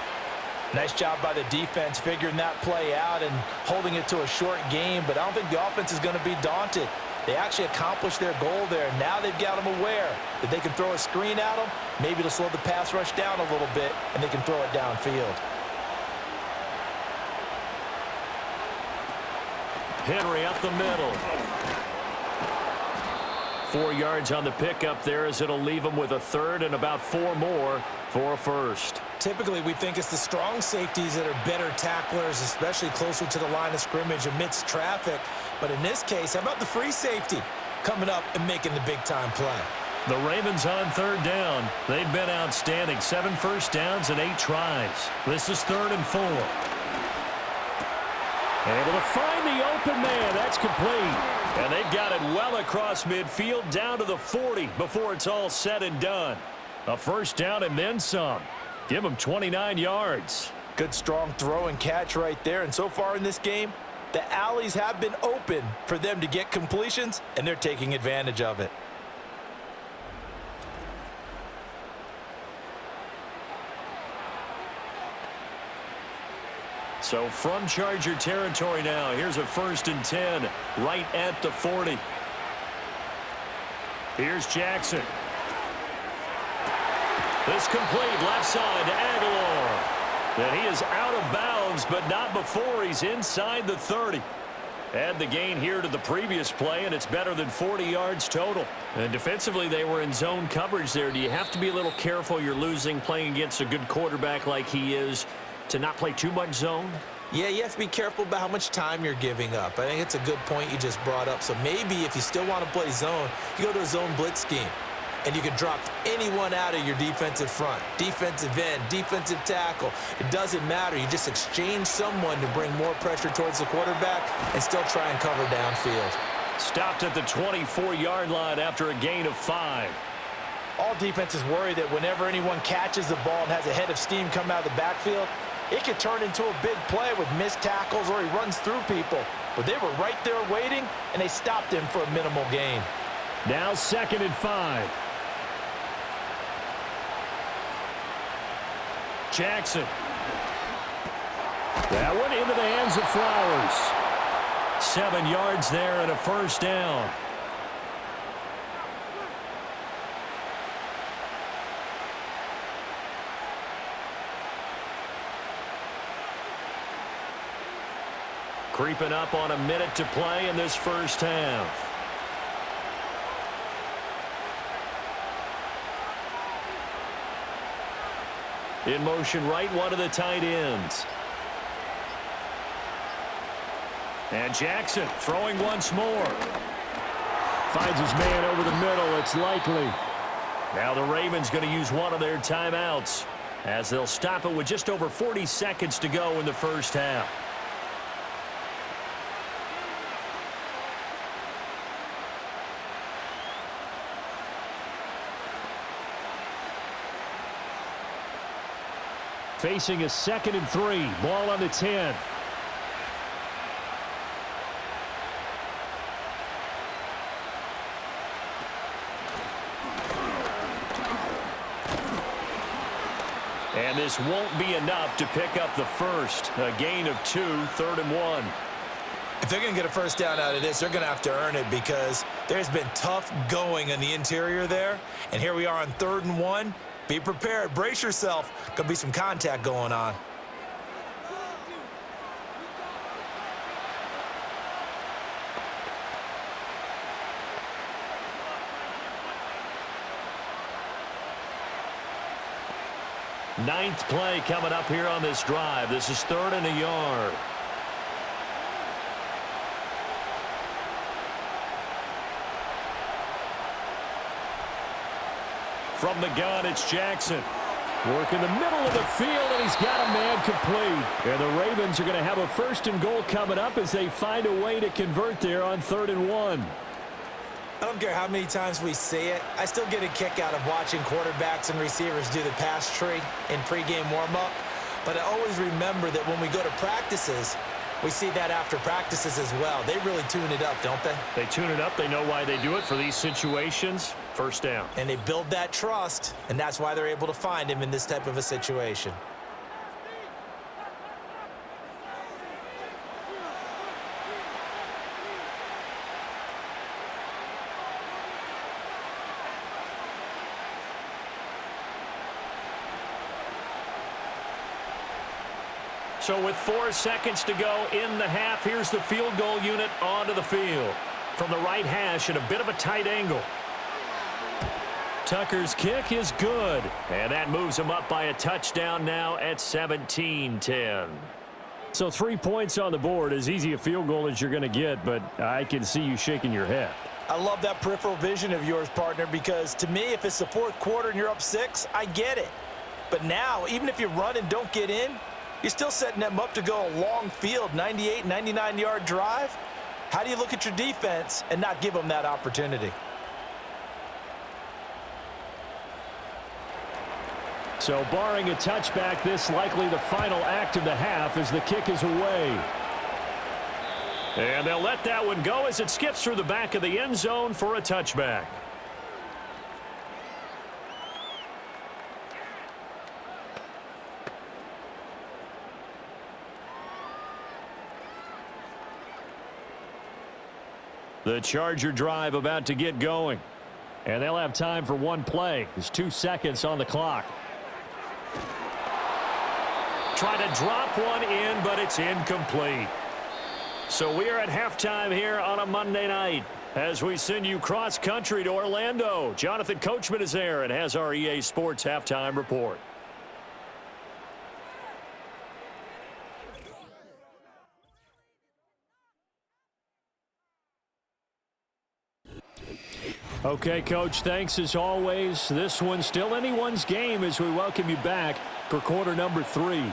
Nice job by the defense figuring that play out and holding it to a short game, but I don't think the offense is going to be daunted. They actually accomplished their goal there. Now they've got them aware that they can throw a screen at them, maybe to slow the pass rush down a little bit, and they can throw it downfield. Henry up the middle. 4 yards on the pickup there as it'll leave them with a third and about 4 more for a first. Typically, we think it's the strong safeties that are better tacklers, especially closer to the line of scrimmage amidst traffic. But in this case, how about the free safety coming up and making the big-time play? The Ravens on third down. They've been outstanding. 7 first downs and 8 tries. This is 3rd and 4. Able to find the open man. That's complete. And they've got it well across midfield down to the 40 before it's all said and done. A first down and then some. Give them 29 yards. Good strong throw and catch right there. And so far in this game, the alleys have been open for them to get completions, and they're taking advantage of it. So from Charger territory now, here's a 1st and 10 right at the 40. Here's Jackson. This complete left side to Aguilar. And he is out of bounds, but not before he's inside the 30. Add the gain here to the previous play, and it's better than 40 yards total. And defensively, they were in zone coverage there. Do you have to be a little careful you're losing playing against a good quarterback like he is to not play too much zone? Yeah, you have to be careful about how much time you're giving up. I think it's a good point you just brought up. So maybe if you still want to play zone, you go to a zone blitz scheme. And you can drop anyone out of your defensive front, defensive end, defensive tackle. It doesn't matter. You just exchange someone to bring more pressure towards the quarterback and still try and cover downfield. Stopped at the 24-yard line after a gain of 5. All defenses worry that whenever anyone catches the ball and has a head of steam come out of the backfield, it could turn into a big play with missed tackles or he runs through people. But they were right there waiting, and they stopped him for a minimal gain. Now 2nd and 5. Jackson. That one into the hands of Flowers. 7 yards there and a first down. Creeping up on a minute to play in this first half. In motion right, one of the tight ends. And Jackson throwing once more. Finds his man over the middle. It's likely. Now the Ravens going to use one of their timeouts as they'll stop it with just over 40 seconds to go in the first half. Facing a 2nd and 3. Ball on the 10. And this won't be enough to pick up the first. A gain of 2, 3rd and 1. If they're going to get a first down out of this, they're going to have to earn it because there's been tough going in the interior there. And here we are on 3rd and 1. Be prepared. Brace yourself. Going to be some contact going on. Ninth play coming up here on this drive. This is 3rd and a yard. From the gun, it's Jackson. Work in the middle of the field, and he's got a man complete. And the Ravens are going to have a 1st and goal coming up as they find a way to convert there on 3rd and 1. I don't care how many times we say it. I still get a kick out of watching quarterbacks and receivers do the pass tree in pregame warm-up. But I always remember that when we go to practices, we see that after practices as well. They really tune it up, don't they? They tune it up. They know why they do it for these situations. First down. And they build that trust, and that's why they're able to find him in this type of a situation. So with 4 seconds to go in the half, here's the field goal unit onto the field. From the right hash at a bit of a tight angle. Tucker's kick is good. And that moves him up by a touchdown now at 17-10. So 3 points on the board, as easy a field goal as you're going to get, but I can see you shaking your head. I love that peripheral vision of yours, partner, because to me, if it's the fourth quarter and you're up 6, I get it. But now, even if you run and don't get in, you're still setting them up to go a long field, 98, 99-yard drive. How do you look at your defense and not give them that opportunity? So barring a touchback, this likely the final act of the half as the kick is away. And they'll let that one go as it skips through the back of the end zone for a touchback. The Charger drive about to get going. And they'll have time for one play. There's 2 seconds on the clock. Try to drop one in, but it's incomplete. So we are at halftime here on a Monday night as we send you cross-country to Orlando. Jonathan Coachman is there and has our EA Sports halftime report. Okay, Coach, thanks as always. This one's still anyone's game as we welcome you back for quarter number 3.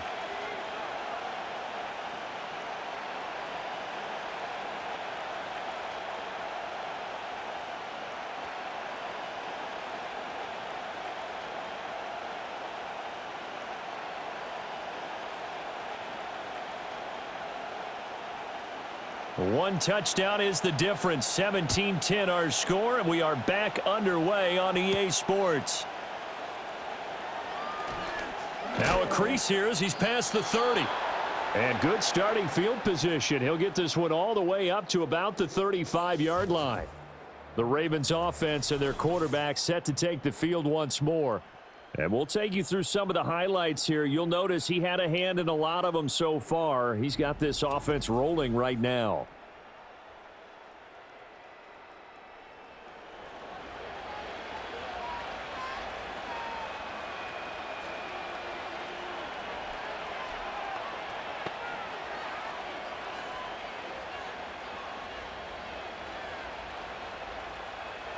One touchdown is the difference. 17-10 our score, and we are back underway on EA Sports. Now a crease here as he's past the 30. And good starting field position. He'll get this one all the way up to about the 35-yard line. The Ravens offense and their quarterback set to take the field once more. And we'll take you through some of the highlights here. You'll notice he had a hand in a lot of them so far. He's got this offense rolling right now.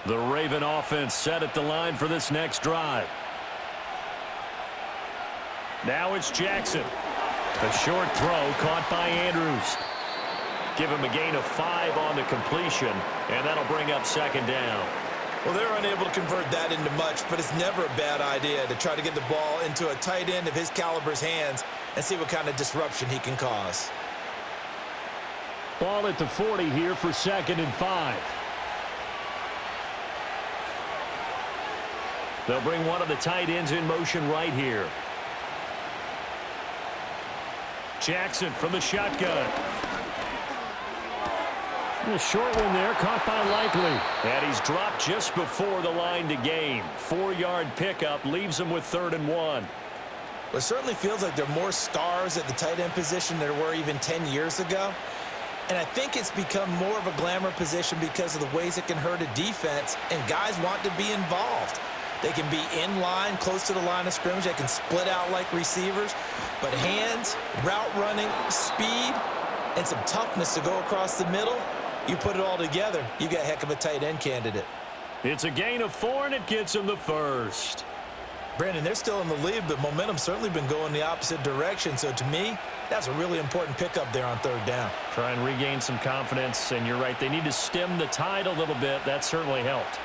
The Raven offense set at the line for this next drive. Now it's Jackson. A short throw caught by Andrews. Give him a gain of 5 on the completion, and that'll bring up second down. Well, they're unable to convert that into much, but it's never a bad idea to try to get the ball into a tight end of his caliber's hands and see what kind of disruption he can cause. Ball at the 40 here for 2nd and 5. They'll bring one of the tight ends in motion right here. Jackson from the shotgun. A short one there, caught by Likely. And he's dropped just before the line to gain. 4-yard pickup leaves him with 3rd and 1. Well, it certainly feels like there are more stars at the tight end position than there were even 10 years ago. And I think it's become more of a glamour position because of the ways it can hurt a defense, and guys want to be involved. They can be in line, close to the line of scrimmage. They can split out like receivers. But hands, route running, speed, and some toughness to go across the middle, you put it all together, you got a heck of a tight end candidate. It's a gain of 4, and it gets him the first. Brandon, they're still in the lead, but momentum's certainly been going the opposite direction. So to me, that's a really important pickup there on 3rd down. Try and regain some confidence, and you're right. They need to stem the tide a little bit. That certainly helped.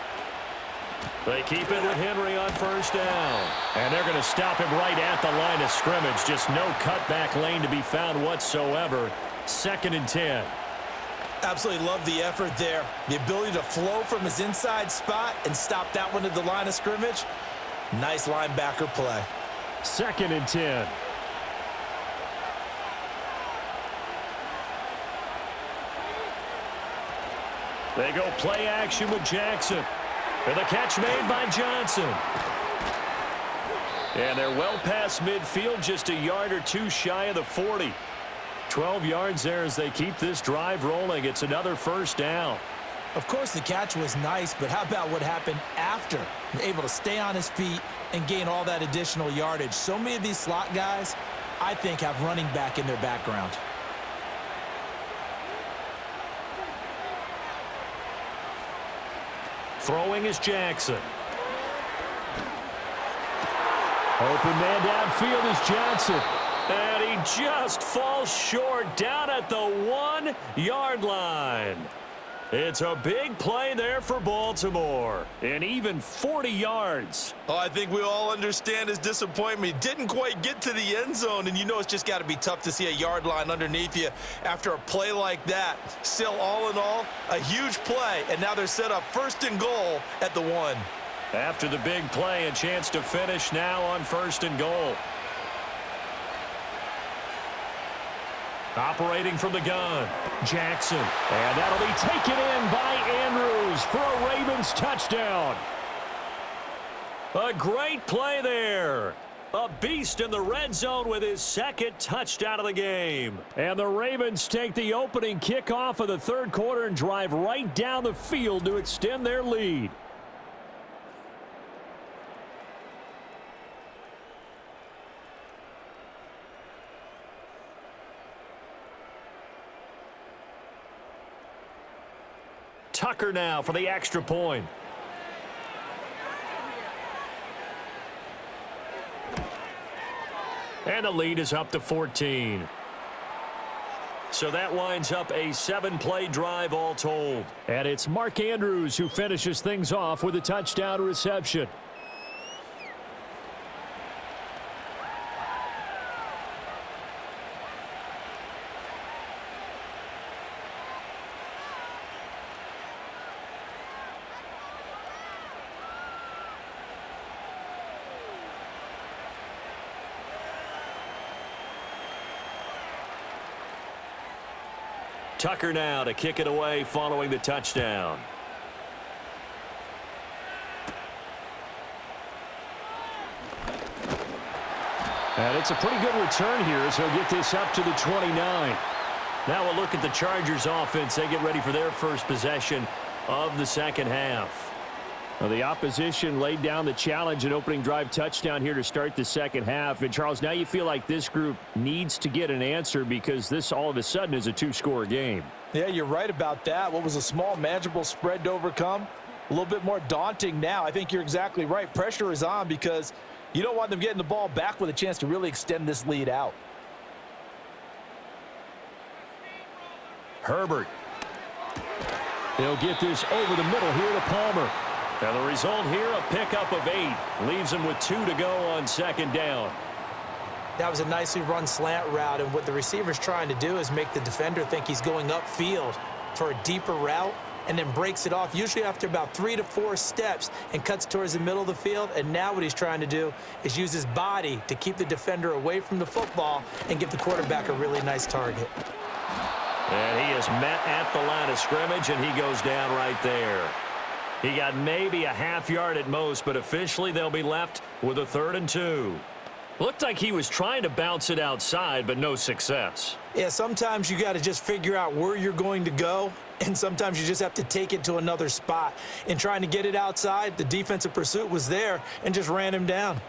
They keep it with Henry on 1st down. And they're going to stop him right at the line of scrimmage. Just no cutback lane to be found whatsoever. 2nd and 10. Absolutely love the effort there. The ability to flow from his inside spot and stop that one at the line of scrimmage. Nice linebacker play. 2nd and 10. They go play action with Jackson. And the catch made by Johnson. And they're well past midfield, just a yard or two shy of the 40. 12 yards there as they keep this drive rolling. It's another first down. Of course, the catch was nice, but how about what happened after? Able to stay on his feet and gain all that additional yardage. So many of these slot guys, I think, have running back in their background. Throwing is Jackson. Open man downfield is Johnson. And he just falls short down at the 1-yard line. It's a big play there for Baltimore. And even 40 yards. Oh, I think we all understand his disappointment. He didn't quite get to the end zone, and you know it's just got to be tough to see a yard line underneath you after a play like that. Still, all in all, a huge play, and now they're set up 1st and goal at the 1. After the big play, a chance to finish now on 1st and goal. Operating from the gun, Jackson. And that'll be taken in by Andrews for a Ravens touchdown. A great play there. A beast in the red zone with his 2nd touchdown of the game. And the Ravens take the opening kickoff of the 3rd quarter and drive right down the field to extend their lead. Tucker now for the extra point. And the lead is up to 14. So that winds up a 7-play drive all told. And it's Mark Andrews who finishes things off with a touchdown reception. Tucker now to kick it away following the touchdown. And it's a pretty good return here as he'll get this up to the 29. Now we'll look at the Chargers offense. They get ready for their first possession of the 2nd half. Well, the opposition laid down the challenge and opening drive touchdown here to start the 2nd half. And, Charles, now you feel like this group needs to get an answer because this all of a sudden is a 2-score game. Yeah, you're right about that. What was a small, manageable spread to overcome, a little bit more daunting now. I think you're exactly right. Pressure is on because you don't want them getting the ball back with a chance to really extend this lead out. Herbert. He'll get this over the middle here to Palmer. And the result here, a pickup of 8. Leaves him with 2 to go on 2nd down. That was a nicely run slant route, and what the receiver's trying to do is make the defender think he's going upfield for a deeper route and then breaks it off, usually after about 3 to 4 steps, and cuts towards the middle of the field. And now what he's trying to do is use his body to keep the defender away from the football and give the quarterback a really nice target. And he is met at the line of scrimmage, and he goes down right there. He got maybe a half yard at most, but officially they'll be left with a 3rd and 2. Looked like he was trying to bounce it outside, but no success. Yeah, sometimes you got to just figure out where you're going to go, and sometimes you just have to take it to another spot. In trying to get it outside, the defensive pursuit was there and just ran him down.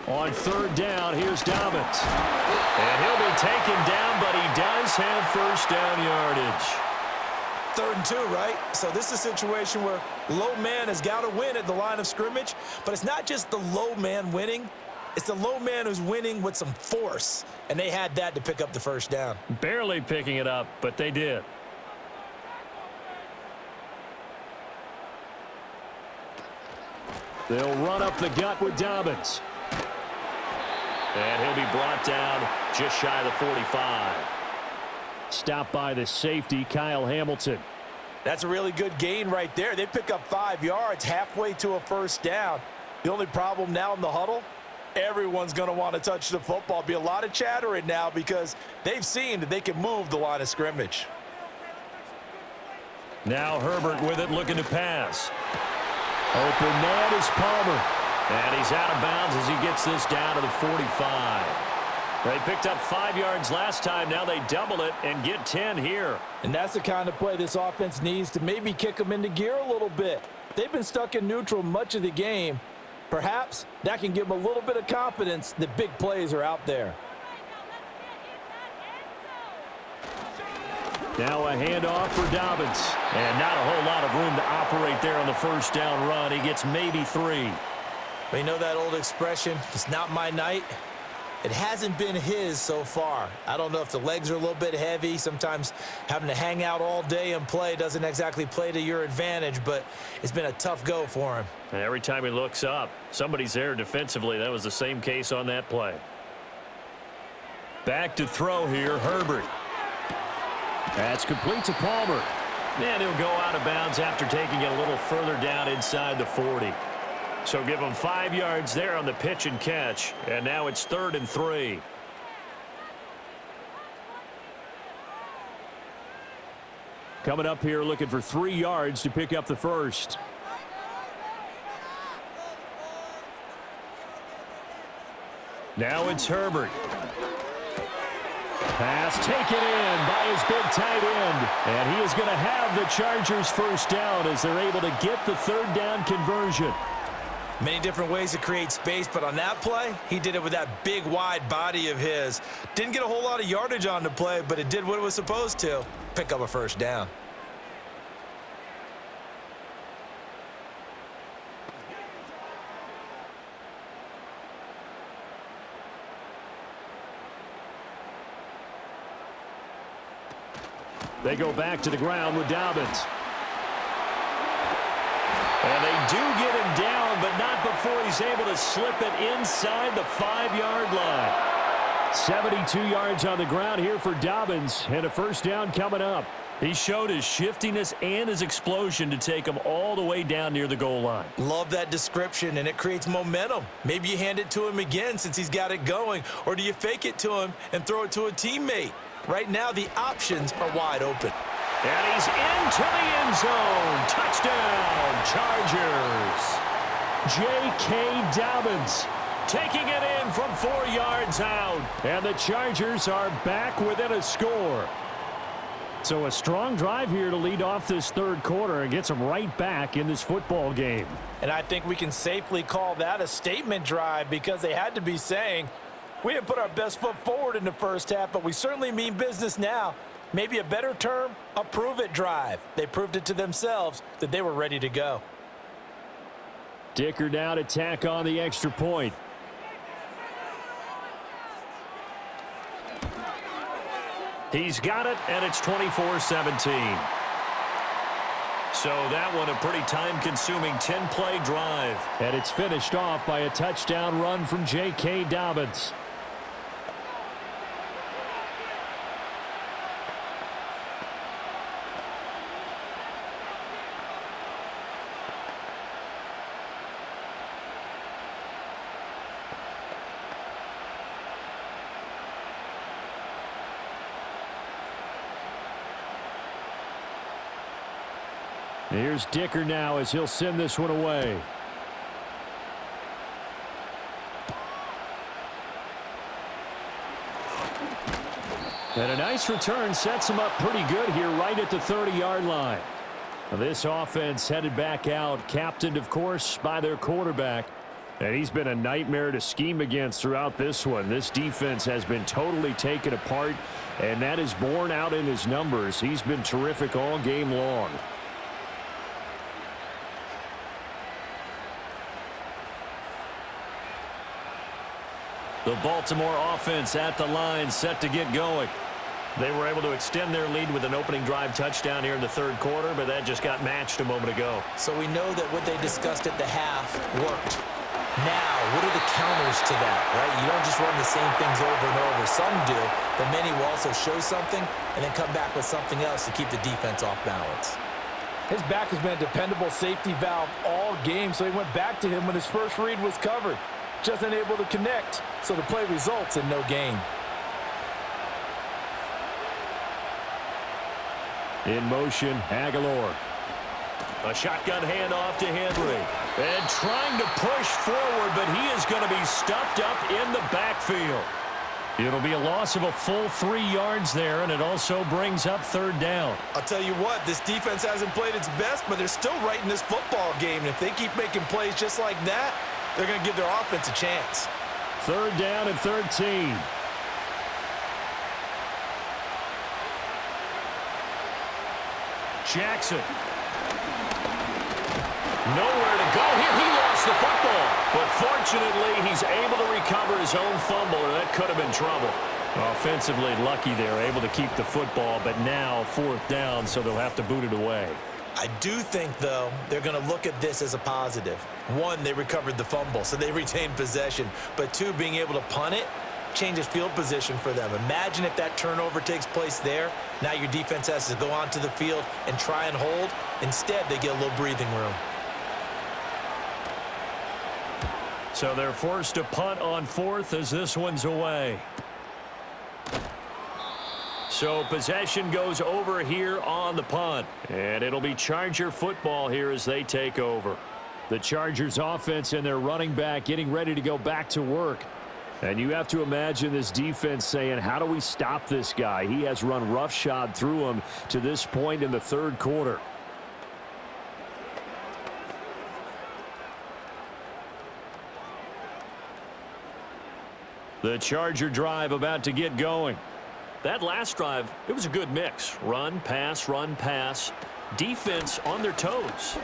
On 3rd down, here's Dobbins. And he'll be taken down, but he does have 1st down yardage. 3rd and 2, right? So this is a situation where low man has got to win at the line of scrimmage, but it's not just the low man winning. It's the low man who's winning with some force, and they had that to pick up the 1st down. Barely picking it up, but they did. They'll run up the gut with Dobbins. And he'll be brought down just shy of the 45. Stopped by the safety, Kyle Hamilton. That's a really good gain right there. They pick up 5 yards halfway to a 1st down. The only problem now in the huddle, everyone's going to want to touch the football. Be a lot of chattering now because they've seen that they can move the line of scrimmage. Now Herbert with it, looking to pass. Open man is Palmer. And he's out of bounds as he gets this down to the 45. They picked up 5 yards last time. Now they double it and get 10 here. And that's the kind of play this offense needs to maybe kick them into gear a little bit. They've been stuck in neutral much of the game. Perhaps that can give them a little bit of confidence that big plays are out there. Now a handoff for Dobbins. And not a whole lot of room to operate there on the first down run. He gets maybe 3. But you know that old expression, it's not my night? It hasn't been his so far. I don't know if the legs are a little bit heavy. Sometimes having to hang out all day and play doesn't exactly play to your advantage, but it's been a tough go for him. And every time he looks up, somebody's there defensively. That was the same case on that play. Back to throw here, Herbert. That's complete to Palmer. And he'll go out of bounds after taking it a little further down inside the 40. So give him 5 yards there on the pitch and catch. And now it's 3rd and 3. Coming up here looking for 3 yards to pick up the first. Now it's Herbert. Pass taken in by his big tight end. And he is going to have the Chargers first down as they're able to get the 3rd down conversion. Many different ways to create space, but on that play, he did it with that big, wide body of his. Didn't get a whole lot of yardage on the play, but it did what it was supposed to. Pick up a first down. They go back to the ground with Dobbins. And they do get him down, but not before he's able to slip it inside the 5-yard line. 72 yards on the ground here for Dobbins, and a first down coming up. He showed his shiftiness and his explosion to take him all the way down near the goal line. Love that description, and it creates momentum. Maybe you hand it to him again since he's got it going, or do you fake it to him and throw it to a teammate? Right now, the options are wide open. And he's into the end zone. Touchdown, Chargers. J.K. Dobbins taking it in from 4 yards out. And the Chargers are back within a score. So a strong drive here to lead off this 3rd quarter and gets them right back in this football game. And I think we can safely call that a statement drive because they had to be saying, we didn't put our best foot forward in the first half, but we certainly mean business now. Maybe a better term, a prove-it drive. They proved it to themselves that they were ready to go. Dicker now to tack on the extra point. He's got it, and it's 24-17. So that one a pretty time-consuming 10-play drive. And it's finished off by a touchdown run from J.K. Dobbins. Here's Dicker now as he'll send this one away. And a nice return sets him up pretty good here right at the 30-yard line. This offense headed back out, captained, of course, by their quarterback. And he's been a nightmare to scheme against throughout this one. This defense has been totally taken apart, and that is borne out in his numbers. He's been terrific all game long. The Baltimore offense at the line, set to get going. They were able to extend their lead with an opening drive touchdown here in the 3rd quarter, but that just got matched a moment ago. So we know that what they discussed at the half worked. Now, what are the counters to that, right? You don't just run the same things over and over. Some do, but many will also show something and then come back with something else to keep the defense off balance. His back has been a dependable safety valve all game, so he went back to him when his first read was covered. Just unable to connect, so the play results in no gain. In motion, Aguilar. A shotgun handoff to Henry. And trying to push forward, but he is going to be stuffed up in the backfield. It'll be a loss of a full 3 yards there, and it also brings up 3rd down. I'll tell you what, this defense hasn't played its best, but they're still right in this football game. And if they keep making plays just like that, they're going to give their offense a chance. 3rd down and 13. Jackson. Nowhere to go here. He lost the football. But fortunately, he's able to recover his own fumble, or that could have been trouble. Offensively lucky there, able to keep the football, but now 4th down, so they'll have to boot it away. I do think, though, they're going to look at this as a positive. 1, they recovered the fumble, so they retained possession. But 2, being able to punt it changes field position for them. Imagine if that turnover takes place there. Now your defense has to go onto the field and try and hold. Instead, they get a little breathing room. So they're forced to punt on 4th as this one's away. So possession goes over here on the punt. And it'll be Charger football here as they take over. The Chargers offense and their running back getting ready to go back to work. And you have to imagine this defense saying, how do we stop this guy? He has run roughshod through him to this point in the 3rd quarter. The Charger drive about to get going. That last drive, it was a good mix. Run, pass, defense on their toes.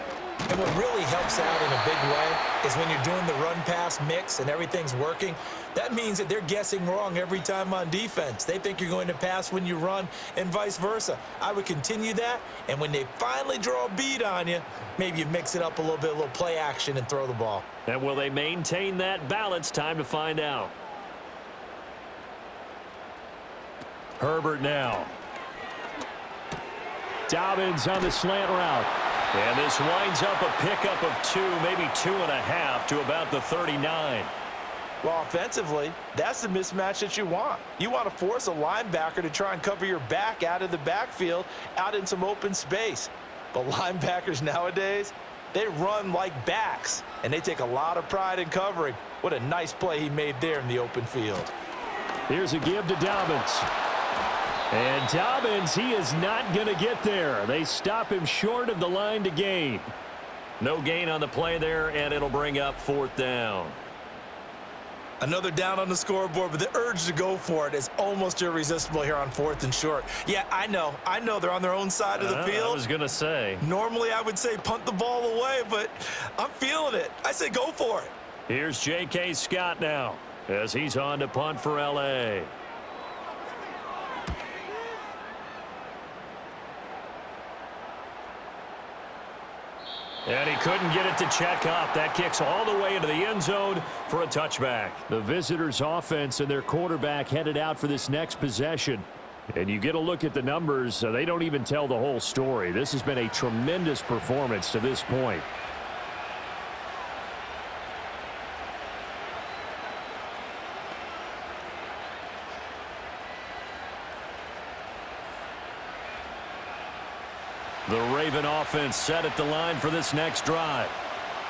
And what really helps out in a big way is when you're doing the run-pass mix and everything's working, that means that they're guessing wrong every time on defense. They think you're going to pass when you run and vice versa. I would continue that, and when they finally draw a beat on you, maybe you mix it up a little bit, a little play action, and throw the ball. And will they maintain that balance? Time to find out. Herbert now. Dobbins on the slant route. And this winds up a pickup of 2, maybe 2.5 to about the 39. Well, offensively, that's the mismatch that you want. You want to force a linebacker to try and cover your back out of the backfield, out in some open space. But linebackers nowadays, they run like backs, and they take a lot of pride in covering. What a nice play he made there in the open field. Here's a give to Dobbins. And Dobbins, he is not going to get there. They stop him short of the line to gain. No gain on the play there, and it'll bring up 4th down. Another down on the scoreboard, but the urge to go for it is almost irresistible here on 4th and short. Yeah, I know they're on their own side of the field. I was going to say. Normally I would say punt the ball away, but I'm feeling it. I say go for it. Here's J.K. Scott now as he's on to punt for L.A. And he couldn't get it to check up. That kicks all the way into the end zone for a touchback. The visitors' offense and their quarterback headed out for this next possession. And you get a look at the numbers, they don't even tell the whole story. This has been a tremendous performance to this point. The Raven offense set at the line for this next drive.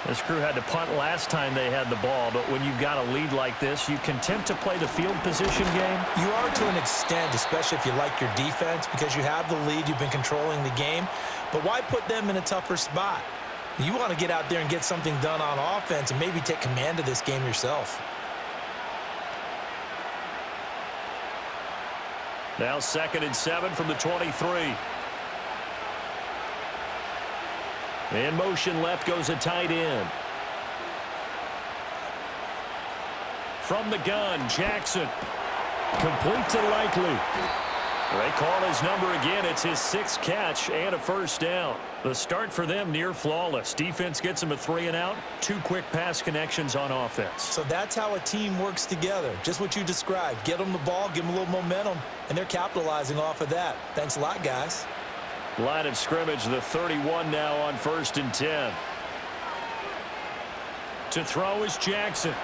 This crew had to punt last time they had the ball, but when you've got a lead like this, you can attempt to play the field position game. You are to an extent, especially if you like your defense, because you have the lead, you've been controlling the game. But why put them in a tougher spot? You want to get out there and get something done on offense and maybe take command of this game yourself. Now 2nd and 7 from the 23. In motion left goes a tight end. From the gun, Jackson. Complete to Likely. They call his number again. It's his 6th catch and a 1st down. The start for them near flawless. Defense gets him a 3 and out. 2 quick pass connections on offense. So that's how a team works together. Just what you described. Get them the ball, give them a little momentum, and they're capitalizing off of that. Thanks a lot, guys. Line of scrimmage, the 31 now on 1st and 10. To throw is Jackson.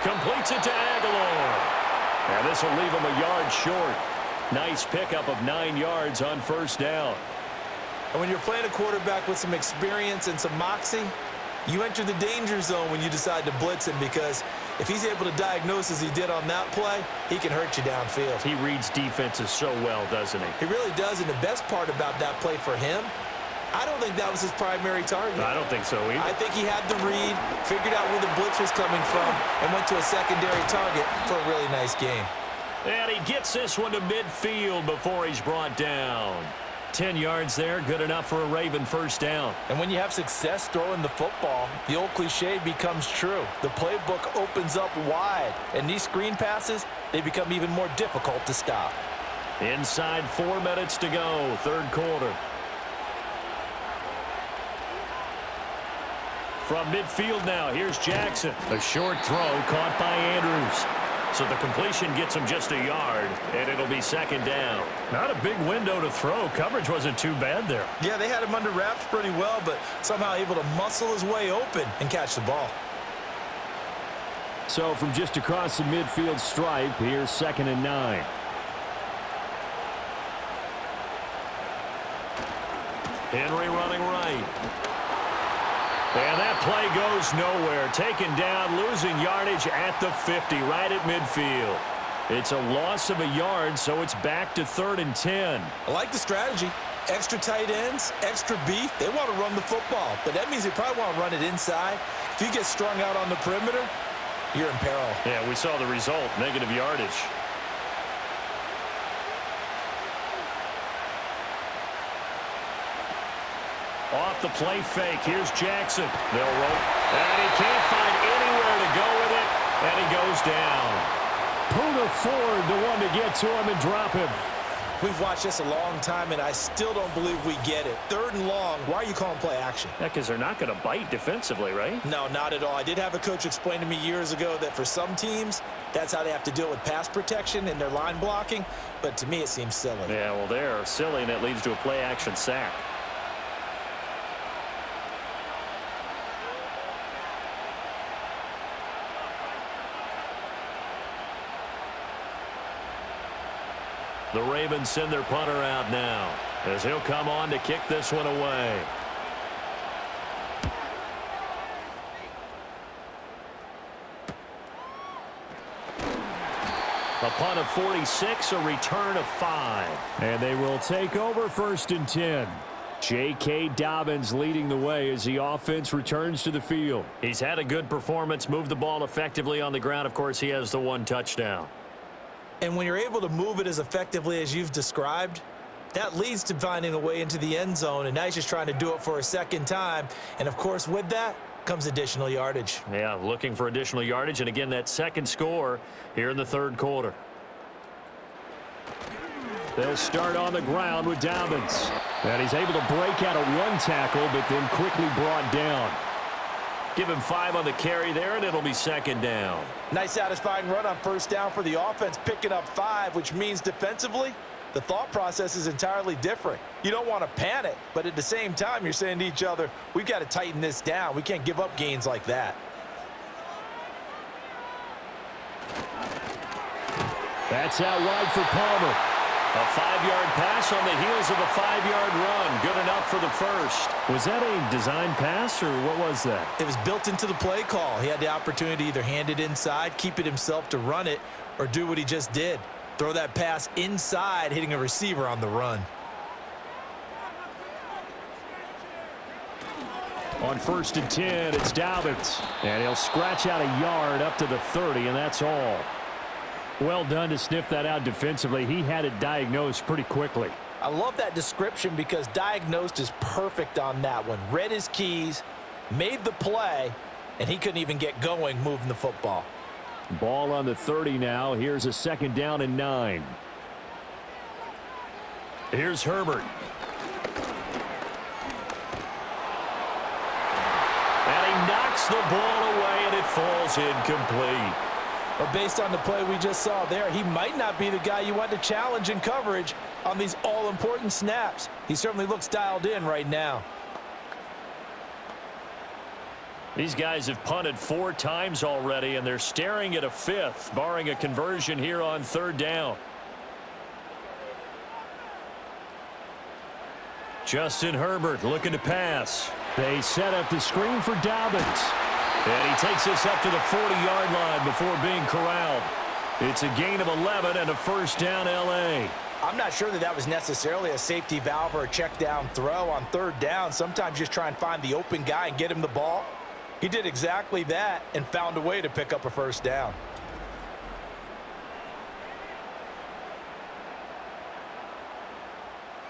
Completes it to Aguilar. And this will leave him a yard short. Nice pickup of 9 yards on 1st down. And when you're playing a quarterback with some experience and some moxie, you enter the danger zone when you decide to blitz him, because if he's able to diagnose as he did on that play, he can hurt you downfield. He reads defenses so well, doesn't he? He really does, and the best part about that play for him, I don't think that was his primary target. I don't think so either. I think he had the read, figured out where the blitz was coming from, and went to a secondary target for a really nice game. And he gets this one to midfield before he's brought down. 10 yards there, good enough for a Raven first down. And when you have success throwing the football, the old cliche becomes true. The playbook opens up wide, and these screen passes, they become even more difficult to stop. Inside 4 minutes to go, third quarter. From midfield now, here's Jackson. A short throw caught by Andrews. So the completion gets him just a yard, and it'll be second down. Not a big window to throw. Coverage wasn't too bad there. Yeah, they had him under wraps pretty well, but somehow able to muscle his way open and catch the ball. So from just across the midfield stripe, here's 2nd and 9. Henry running right. And that play goes nowhere. Taken down, losing yardage at the 50, right at midfield. It's a loss of a yard, so it's back to 3rd and 10. I like the strategy. Extra tight ends, extra beef. They want to run the football, but that means they probably want to run it inside. If you get strung out on the perimeter, you're in peril. Yeah, we saw the result, negative yardage. Off the play fake, here's Jackson. They'll roll, and he can't find anywhere to go with it, and he goes down. Poona Ford, the one to get to him and drop him. We've watched this a long time, and I still don't believe we get it. 3rd and long, why are you calling play action? Yeah, because they're not going to bite defensively, right? No, not at all. I did have a coach explain to me years ago that for some teams, that's how they have to deal with pass protection and their line blocking, but to me it seems silly. Yeah, well, they're silly, and it leads to a play action sack. The Ravens send their punter out now, as he'll come on to kick this one away. A punt of 46, a return of 5. And they will take over 1st and 10. J.K. Dobbins leading the way as the offense returns to the field. He's had a good performance, moved the ball effectively on the ground. Of course, he has the 1 touchdown. And when you're able to move it as effectively as you've described, that leads to finding a way into the end zone, and now he's just trying to do it for a second time. And, of course, with that comes additional yardage. Yeah, looking for additional yardage, and again, that second score here in the third quarter. They'll start on the ground with Dobbins. And he's able to break out of 1 tackle, but then quickly brought down. Give him 5 on the carry there, and it'll be second down. Nice satisfying run on first down for the offense, picking up 5, which means defensively, the thought process is entirely different. You don't want to panic, but at the same time, you're saying to each other, we've got to tighten this down. We can't give up gains like that. That's out wide for Palmer. A 5-yard pass on the heels of a 5-yard run. Good enough for the first. Was that a design pass, or what was that? It was built into the play call. He had the opportunity to either hand it inside, keep it himself to run it, or do what he just did. Throw that pass inside, hitting a receiver on the run. On 1st and 10, it's Dobbins. And he'll scratch out a yard up to the 30, and that's all. Well done to sniff that out defensively. He had it diagnosed pretty quickly. I love that description because diagnosed is perfect on that one. Read his keys, made the play, and he couldn't even get going moving the football. Ball on the 30 now. Here's a 2nd down and 9. Here's Herbert. And he knocks the ball away, and it falls incomplete. But based on the play we just saw there, he might not be the guy you want to challenge in coverage on these all-important snaps. He certainly looks dialed in right now. These guys have punted 4 times already, and they're staring at a 5th, barring a conversion here on 3rd down. Justin Herbert looking to pass. They set up the screen for Dobbins. And he takes this up to the 40-yard line before being corralled. It's a gain of 11 and a first down L.A. I'm not sure that was necessarily a safety valve or a check down throw on third down. Sometimes just try and find the open guy and get him the ball. He did exactly that and found a way to pick up a first down.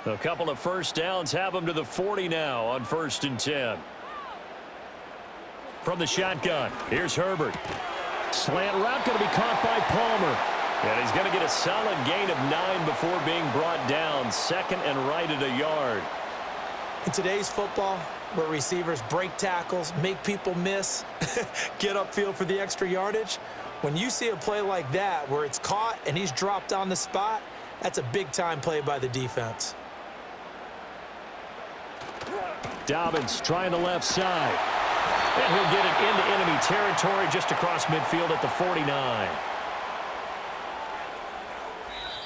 A couple of first downs have them to the 40 now on 1st and 10. From the shotgun, here's Herbert. Slant route going to be caught by Palmer. And he's going to get a solid gain of 9 before being brought down. Second and right at a yard. In today's football, where receivers break tackles, make people miss, get upfield for the extra yardage, when you see a play like that where it's caught and he's dropped on the spot, that's a big-time play by the defense. Dobbins trying the left side. And he'll get it into enemy territory just across midfield at the 49.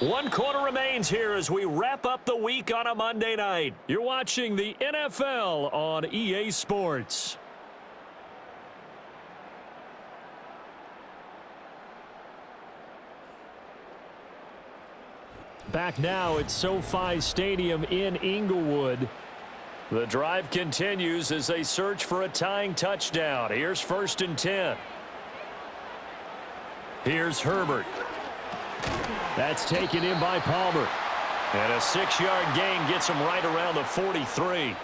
1 quarter remains here as we wrap up the week on a Monday night. You're watching the NFL on EA Sports. Back now at SoFi Stadium in Inglewood. The drive continues as they search for a tying touchdown. Here's 1st and 10. Here's Herbert. That's taken in by Palmer. And a 6-yard gain gets him right around the 43.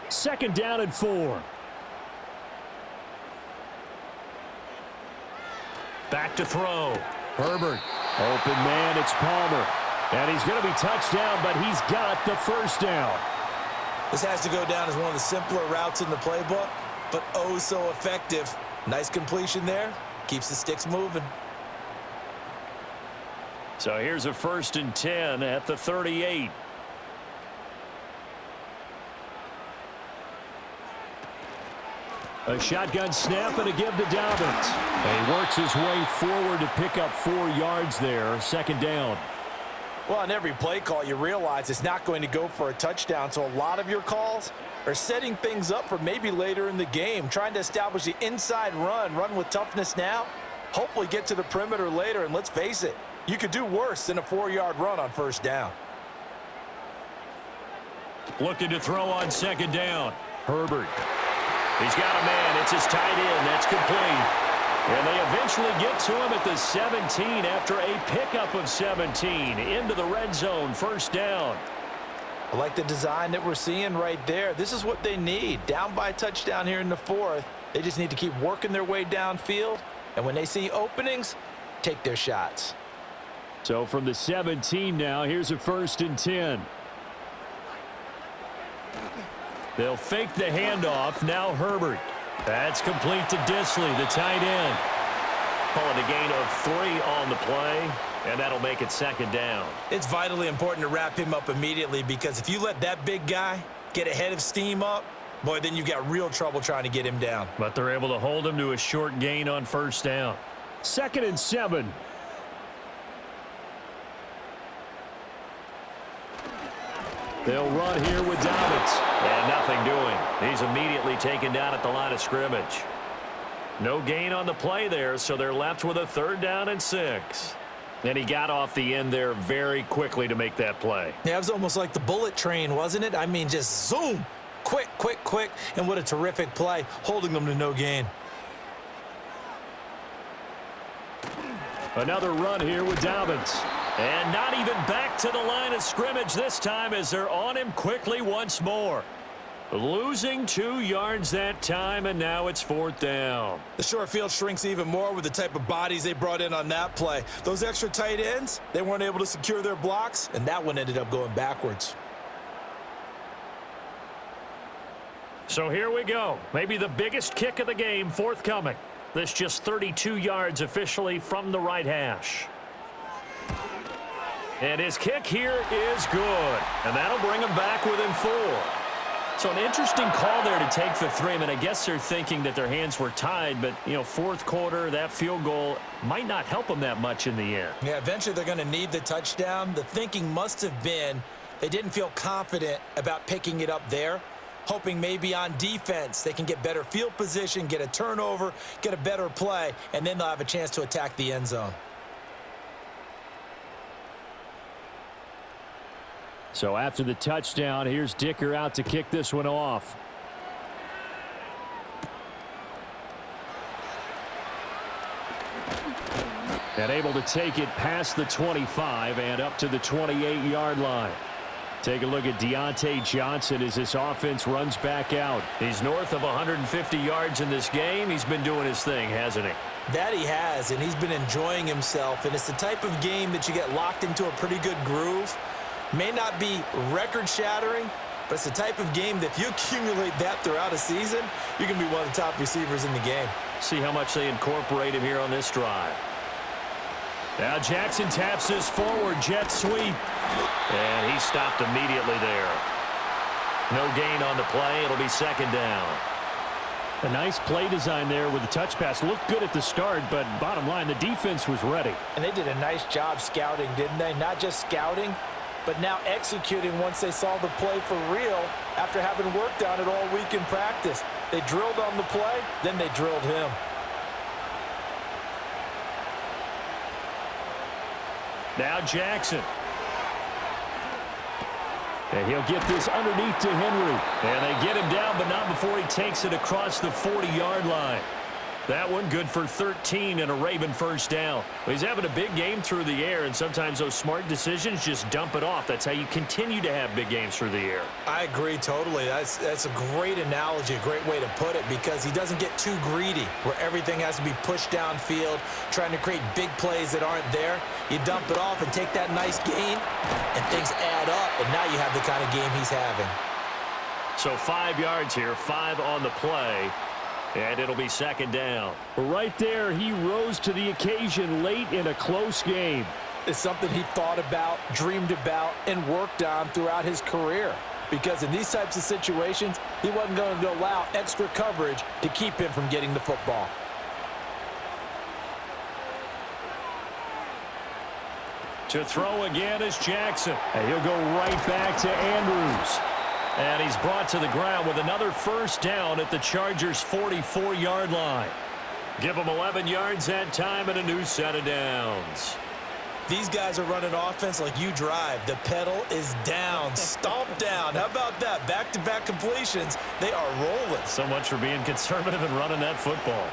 Second down and 4. Back to throw. Herbert. Open man, it's Palmer. And he's going to be touched down, but he's got the first down. This has to go down as one of the simpler routes in the playbook, but oh so effective. Nice completion there. Keeps the sticks moving. So here's a 1st and 10 at the 38. A shotgun snap and a give to Dobbins. And he works his way forward to pick up 4 yards there. Second down. Well, on every play call, you realize it's not going to go for a touchdown, so a lot of your calls are setting things up for maybe later in the game, trying to establish the inside run with toughness now, hopefully get to the perimeter later, and let's face it, you could do worse than a 4-yard run on first down. Looking to throw on second down. Herbert. He's got a man. It's his tight end. That's complete. And they eventually get to him at the 17 after a pickup of 17 into the red zone. First down. I like the design that we're seeing right there. This is what they need. Down by a touchdown here in the 4th. They just need to keep working their way downfield. And when they see openings, take their shots. So from the 17 now, here's a 1st and 10. They'll fake the handoff. Now Herbert. That's complete to Disley, the tight end. Calling a gain of 3 on the play, and that'll make it second down. It's vitally important to wrap him up immediately because if you let that big guy get ahead of steam up, boy, then you've got real trouble trying to get him down. But they're able to hold him to a short gain on first down. 2nd and 7. They'll run here with Dobbins. And nothing doing. He's immediately taken down at the line of scrimmage. No gain on the play there, so they're left with a 3rd down and 6. And he got off the end there very quickly to make that play. Yeah, it was almost like the bullet train, wasn't it? I mean, just zoom. Quick, quick, quick. And what a terrific play, holding them to no gain. Another run here with Dobbins. And not even back to the line of scrimmage this time as they're on him quickly once more. Losing 2 yards that time, and now it's 4th down. The short field shrinks even more with the type of bodies they brought in on that play. Those extra tight ends, they weren't able to secure their blocks, and that one ended up going backwards. So here we go. Maybe the biggest kick of the game forthcoming. This just 32 yards officially from the right hash. And his kick here is good. And that'll bring him back within 4. So an interesting call there to take the 3. I mean, I guess they're thinking that their hands were tied, but, you know, fourth quarter, that field goal might not help them that much in the end. Yeah, eventually they're going to need the touchdown. The thinking must have been they didn't feel confident about picking it up there, hoping maybe on defense they can get better field position, get a turnover, get a better play, and then they'll have a chance to attack the end zone. So after the touchdown, here's Dicker out to kick this one off. And able to take it past the 25 and up to the 28-yard line. Take a look at Deontay Johnson as this offense runs back out. He's north of 150 yards in this game. He's been doing his thing, hasn't he? That he has, and he's been enjoying himself. And it's the type of game that you get locked into a pretty good groove. May not be record-shattering, but it's the type of game that if you accumulate that throughout a season, you're going to be one of the top receivers in the game. See how much they incorporate him here on this drive. Now Jackson taps this forward jet sweep. And he stopped immediately there. No gain on the play. It'll be second down. A nice play design there with the touch pass. Looked good at the start, but bottom line, the defense was ready. And they did a nice job scouting, didn't they? Not just scouting, but now executing once they saw the play for real after having worked on it all week in practice. They drilled on the play, then they drilled him. Now Jackson. And he'll get this underneath to Henry. And they get him down, but not before he takes it across the 40-yard line. That one good for 13 and a Raven first down. He's having a big game through the air, and sometimes those smart decisions just dump it off. That's how you continue to have big games through the air. I agree totally. That's a great analogy, a great way to put it, because he doesn't get too greedy where everything has to be pushed downfield, trying to create big plays that aren't there. You dump it off and take that nice gain, and things add up, and now you have the kind of game he's having. So 5 yards here, 5 on the play. And it'll be second down. Right there, he rose to the occasion late in a close game. It's something he thought about, dreamed about, and worked on throughout his career. Because in these types of situations, he wasn't going to allow extra coverage to keep him from getting the football. To throw again is Jackson. And he'll go right back to Andrews. And he's brought to the ground with another first down at the Chargers' 44-yard line. Give them 11 yards that time and a new set of downs. These guys are running offense like you drive. The pedal is down, stomp down. How about that? Back-to-back completions. They are rolling. So much for being conservative and running that football.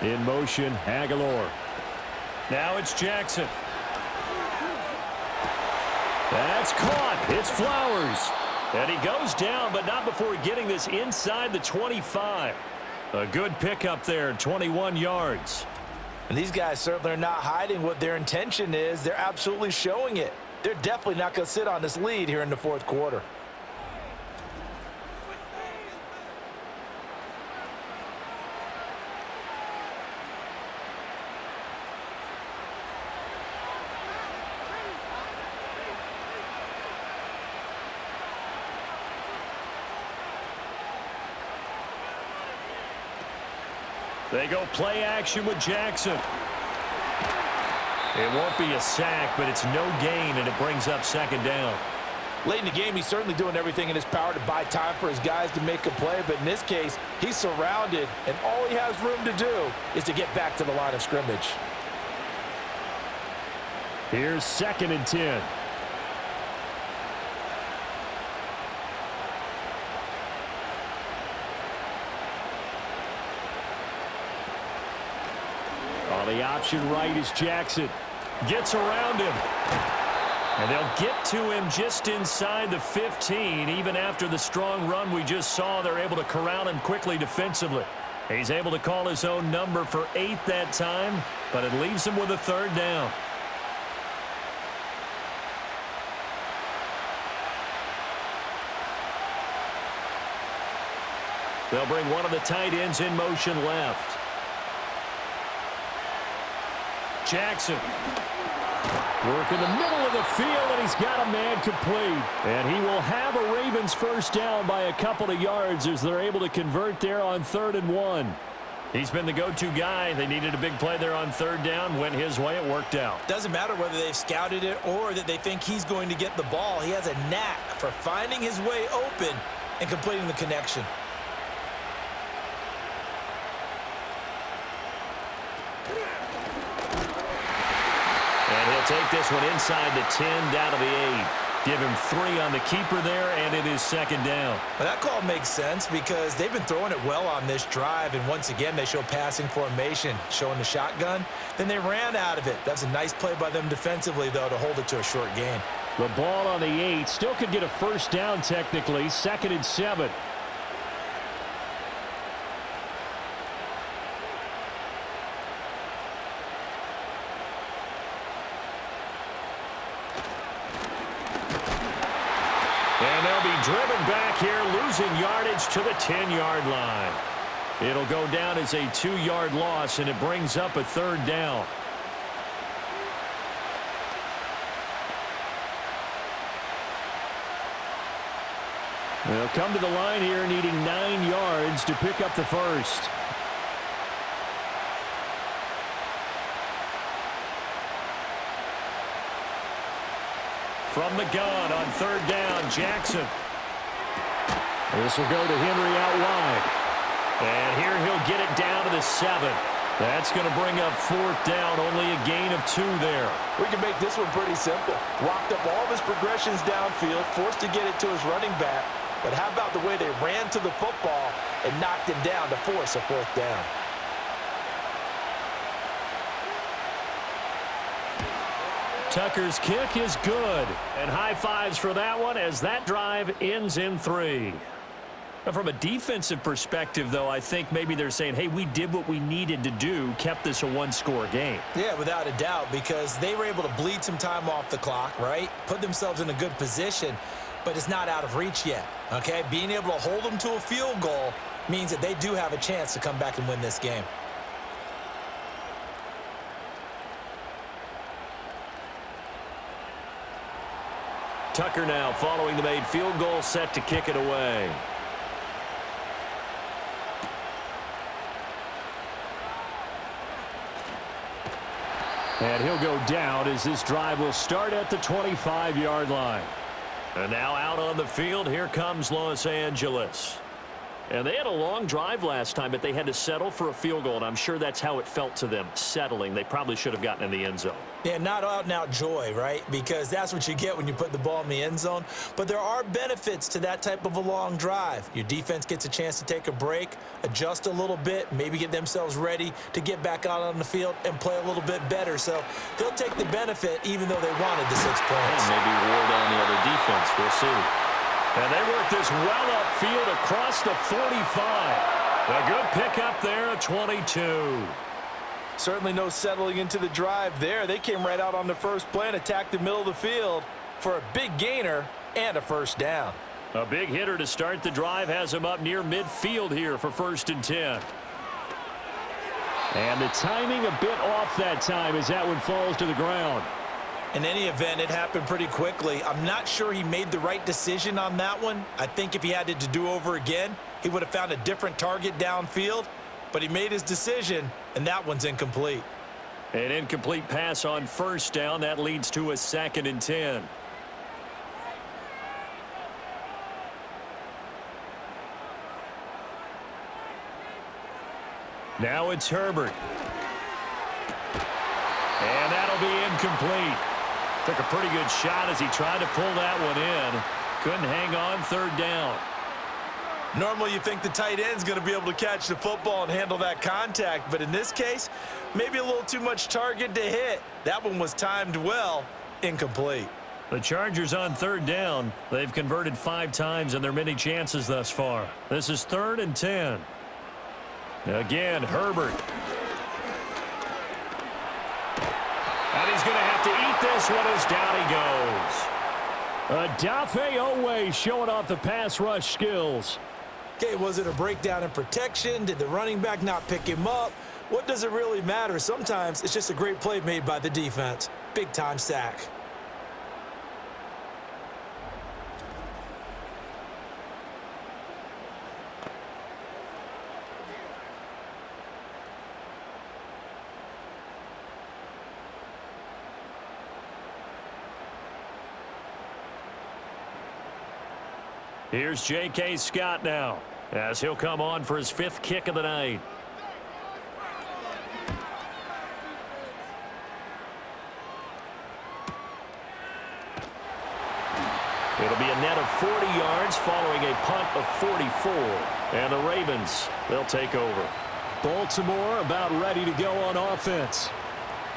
In motion, Aguilar. Now it's Jackson. That's caught. It's Flowers. And he goes down, but not before getting this inside the 25. A good pickup there, 21 yards. And these guys certainly are not hiding what their intention is. They're absolutely showing it. They're definitely not going to sit on this lead here in the fourth quarter. They go play action with Jackson. It won't be a sack, but it's no gain, and it brings up second down. Late in the game, he's certainly doing everything in his power to buy time for his guys to make a play, but in this case, he's surrounded, and all he has room to do is to get back to the line of scrimmage. Here's 2nd and 10. The option right is Jackson. Gets around him. And they'll get to him just inside the 15. Even after the strong run we just saw, they're able to corral him quickly defensively. He's able to call his own number for 8 that time, but it leaves him with a third down. They'll bring one of the tight ends in motion left. Jackson. Work in the middle of the field, and he's got a man complete. And he will have a Ravens first down by a couple of yards as they're able to convert there on 3rd and 1. He's been the go-to guy. They needed a big play there on 3rd down. Went his way. It worked out. Doesn't matter whether they've scouted it or that they think he's going to get the ball. He has a knack for finding his way open and completing the connection. And he'll take this one inside the 10, down to the 8. Give him 3 on the keeper there, and it is 2nd down. Well, that call makes sense because they've been throwing it well on this drive, and once again, they show passing formation, showing the shotgun. Then they ran out of it. That's a nice play by them defensively, though, to hold it to a short gain. The ball on the 8. Still could get a first down technically. 2nd and 7. And they'll be driven back here, losing yardage to the 10-yard line. It'll go down as a 2-yard loss, and it brings up a 3rd down. They'll come to the line here, needing 9 yards to pick up the first. From the gun on 3rd down, Jackson. This will go to Henry out wide. And here he'll get it down to the 7. That's going to bring up 4th down, only a gain of 2 there. We can make this one pretty simple. Walked up all of his progressions downfield, forced to get it to his running back. But how about the way they ran to the football and knocked him down to force a 4th down? Tucker's kick is good. And high fives for that one as that drive ends in 3. Now, from a defensive perspective, though, I think maybe they're saying, hey, we did what we needed to do, kept this a 1-score game. Yeah, without a doubt, because they were able to bleed some time off the clock, right? Put themselves in a good position, but it's not out of reach yet, okay? Being able to hold them to a field goal means that they do have a chance to come back and win this game. Tucker now following the made field goal, set to kick it away. And he'll go down as this drive will start at the 25-yard line. And now out on the field, here comes Los Angeles. And they had a long drive last time, but they had to settle for a field goal, and I'm sure that's how it felt to them, settling. They probably should have gotten in the end zone. Yeah, not out-and-out joy, right? Because that's what you get when you put the ball in the end zone. But there are benefits to that type of a long drive. Your defense gets a chance to take a break, adjust a little bit, maybe get themselves ready to get back out on the field and play a little bit better. So they'll take the benefit even though they wanted the 6 points. And maybe wore down the other defense. We'll see. And they work this well upfield across the 45. A good pickup there at 22. Certainly no settling into the drive there. They came right out on the first play and attacked the middle of the field for a big gainer and a first down. A big hitter to start the drive has him up near midfield here for 1st and 10. And the timing a bit off that time as that one falls to the ground. In any event, it happened pretty quickly. I'm not sure he made the right decision on that one. I think if he had it to do over again, he would have found a different target downfield. But he made his decision, and that one's incomplete. An incomplete pass on 1st down. That leads to a 2nd and 10. Now it's Herbert. And that'll be incomplete. Took a pretty good shot as he tried to pull that one in. Couldn't hang on 3rd down. Normally you think the tight end's going to be able to catch the football and handle that contact, but in this case, maybe a little too much target to hit. That one was timed well, incomplete. The Chargers on 3rd down. They've converted 5 times in their many chances thus far. This is 3rd and 10. Again, Herbert. And he's going to have to eat this one as down he goes. Odafe Oweh showing off the pass rush skills. Okay, was it a breakdown in protection? Did the running back not pick him up? What does it really matter? Sometimes it's just a great play made by the defense. Big-time sack. Here's J.K. Scott now, as he'll come on for his 5th kick of the night. It'll be a net of 40 yards following a punt of 44. And the Ravens, they'll take over. Baltimore about ready to go on offense.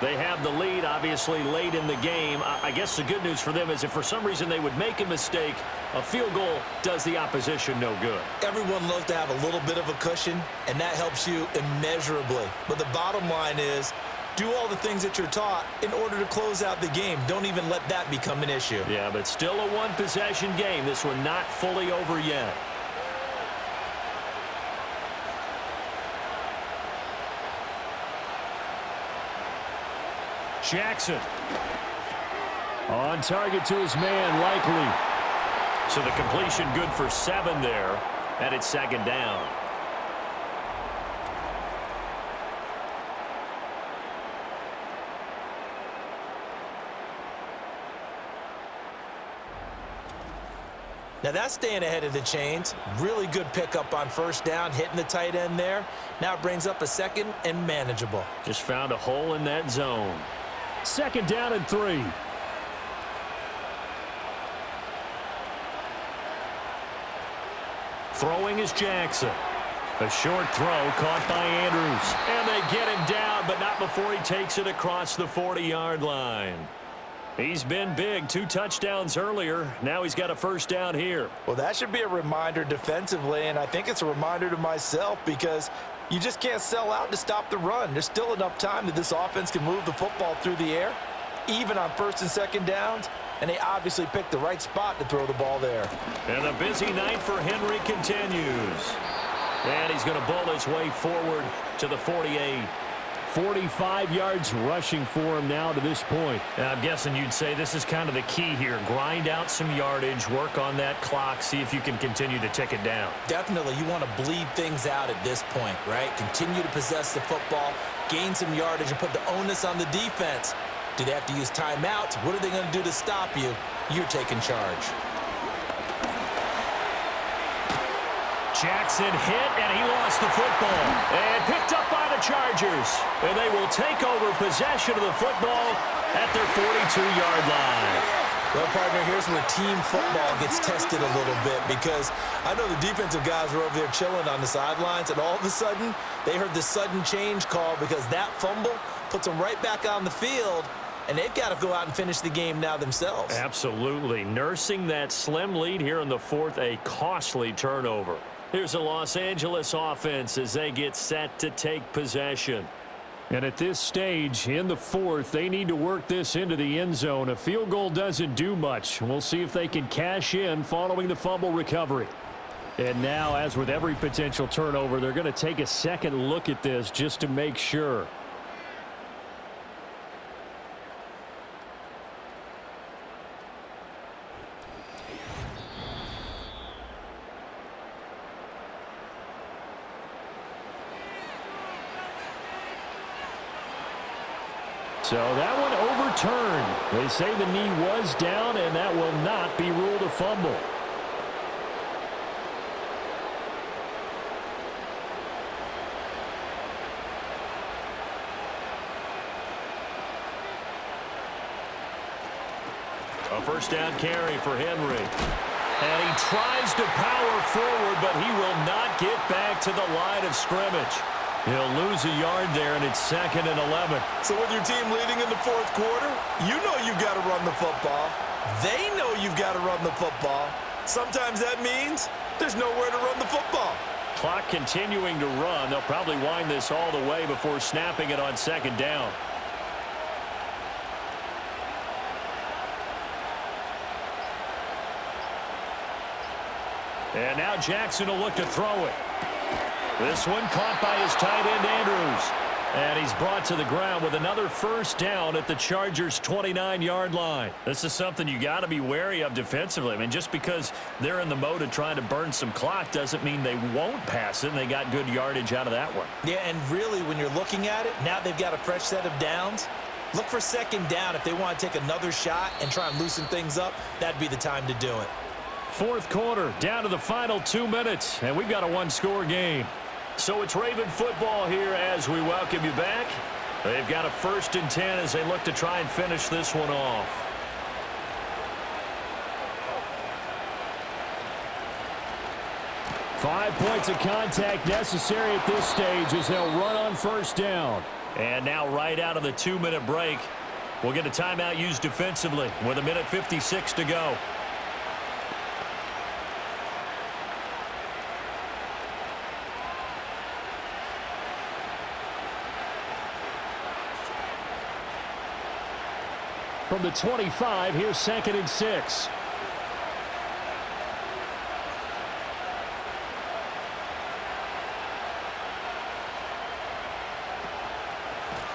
They have the lead, obviously, late in the game. I guess the good news for them is if for some reason they would make a mistake, a field goal does the opposition no good. Everyone loves to have a little bit of a cushion, and that helps you immeasurably. But the bottom line is, do all the things that you're taught in order to close out the game. Don't even let that become an issue. Yeah, but still a one-possession game. This one not fully over yet. Jackson. On target to his man, likely. So the completion good for 7 there, and it's 2nd down. Now that's staying ahead of the chains. Really good pickup on 1st down, hitting the tight end there. Now it brings up a 2nd and manageable. Just found a hole in that zone. 2nd down and 3. Throwing is Jackson. A short throw caught by Andrews. And they get him down, but not before he takes it across the 40-yard line. He's been big. 2 touchdowns earlier. Now he's got a 1st down here. Well, that should be a reminder defensively, and I think it's a reminder to myself because you just can't sell out to stop the run. There's still enough time that this offense can move the football through the air, even on 1st and 2nd downs, and they obviously picked the right spot to throw the ball there. And a busy night for Henry continues. And he's going to bull his way forward to the 48. 45 yards rushing for him now to this point. And I'm guessing you'd say this is kind of the key here. Grind out some yardage, work on that clock, see if you can continue to tick it down. Definitely, you want to bleed things out at this point, right? Continue to possess the football, gain some yardage, and put the onus on the defense. Do they have to use timeouts? What are they going to do to stop you? You're taking charge. Jackson hit, and he lost the football. And picked up by the Chargers. And they will take over possession of the football at their 42-yard line. Well, partner, here's where team football gets tested a little bit because I know the defensive guys were over there chilling on the sidelines, and all of a sudden, they heard the sudden change call because that fumble puts them right back on the field, and they've got to go out and finish the game now themselves. Absolutely. Nursing that slim lead here in the 4th, a costly turnover. Here's a Los Angeles offense as they get set to take possession. And at this stage, in the 4th, they need to work this into the end zone. A field goal doesn't do much. We'll see if they can cash in following the fumble recovery. And now, as with every potential turnover, they're going to take a second look at this just to make sure. So that one overturned. They say the knee was down, and that will not be ruled a fumble. A 1st down carry for Henry. And he tries to power forward, but he will not get back to the line of scrimmage. He'll lose a yard there, and it's 2nd and 11. So with your team leading in the 4th quarter, you know you've got to run the football. They know you've got to run the football. Sometimes that means there's nowhere to run the football. Clock continuing to run. They'll probably wind this all the way before snapping it on 2nd down. And now Jackson will look to throw it. This one caught by his tight end, Andrews. And he's brought to the ground with another first down at the Chargers' 29-yard line. This is something you got to be wary of defensively. I mean, just because they're in the mode of trying to burn some clock doesn't mean they won't pass it, and they got good yardage out of that one. Yeah, and really, when you're looking at it, now they've got a fresh set of downs. Look for second down. If they want to take another shot and try and loosen things up, that'd be the time to do it. Fourth quarter, down to the final 2 minutes, and we've got a one-score game. So it's Raven football here as we welcome you back. They've got a 1st and 10 as they look to try and finish this one off. Five points of contact necessary at this stage as they'll run on first down. And now right out of the 2-minute break, we'll get a timeout used defensively with 1:56 to go. From the 25, here's 2nd and 6.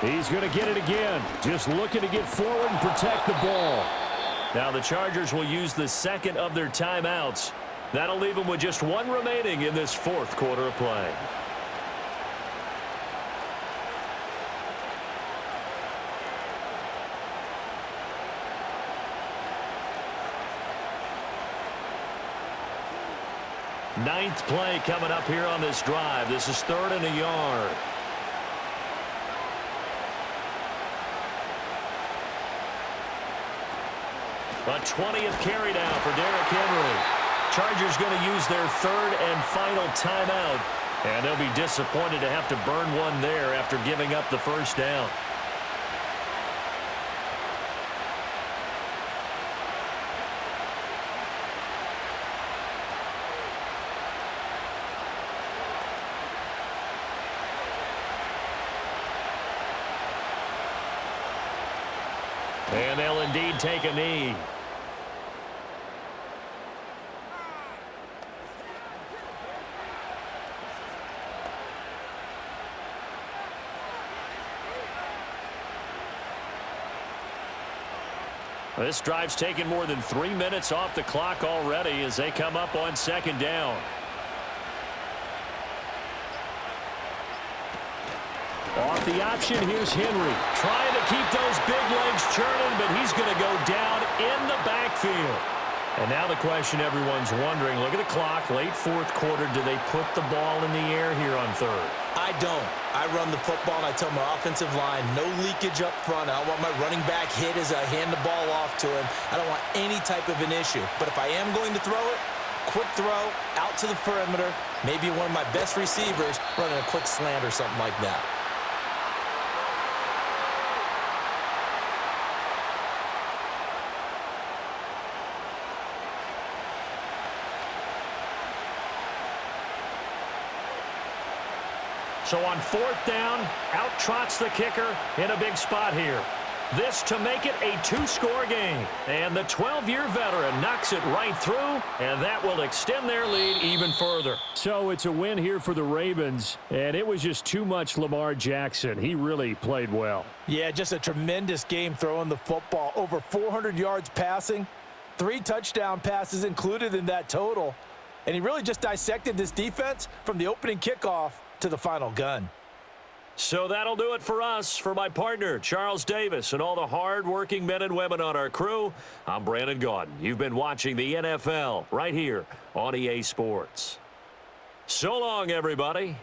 He's going to get it again. Just looking to get forward and protect the ball. Now the Chargers will use the 2nd of their timeouts. That'll leave them with just 1 remaining in this 4th quarter of play. Ninth play coming up here on this drive. This is 3rd and a yard. A 20th carry now for Derrick Henry. Chargers going to use their 3rd and final timeout. And they'll be disappointed to have to burn one there after giving up the first down. And they'll indeed take a knee. This drive's taken more than 3 minutes off the clock already as they come up on 2nd down. Off the option, here's Henry. Trying to keep those big legs churning, but he's going to go down in the backfield. And now the question everyone's wondering, look at the clock, late 4th quarter, do they put the ball in the air here on 3rd? I don't. I run the football, and I tell my offensive line, no leakage up front. I don't want my running back hit as I hand the ball off to him. I don't want any type of an issue. But if I am going to throw it, quick throw, out to the perimeter, maybe one of my best receivers running a quick slant or something like that. So on 4th down, out trots the kicker in a big spot here. This to make it a 2-score game. And the 12-year veteran knocks it right through, and that will extend their lead even further. So it's a win here for the Ravens, and it was just too much Lamar Jackson. He really played well. Yeah, just a tremendous game throwing the football. Over 400 yards passing, 3 touchdown passes included in that total. And he really just dissected this defense from the opening kickoff to the final gun. So that'll do it for us. For my partner, Charles Davis, and all the hard-working men and women on our crew, I'm Brandon Gaudin. You've been watching the NFL right here on EA Sports. So long, everybody.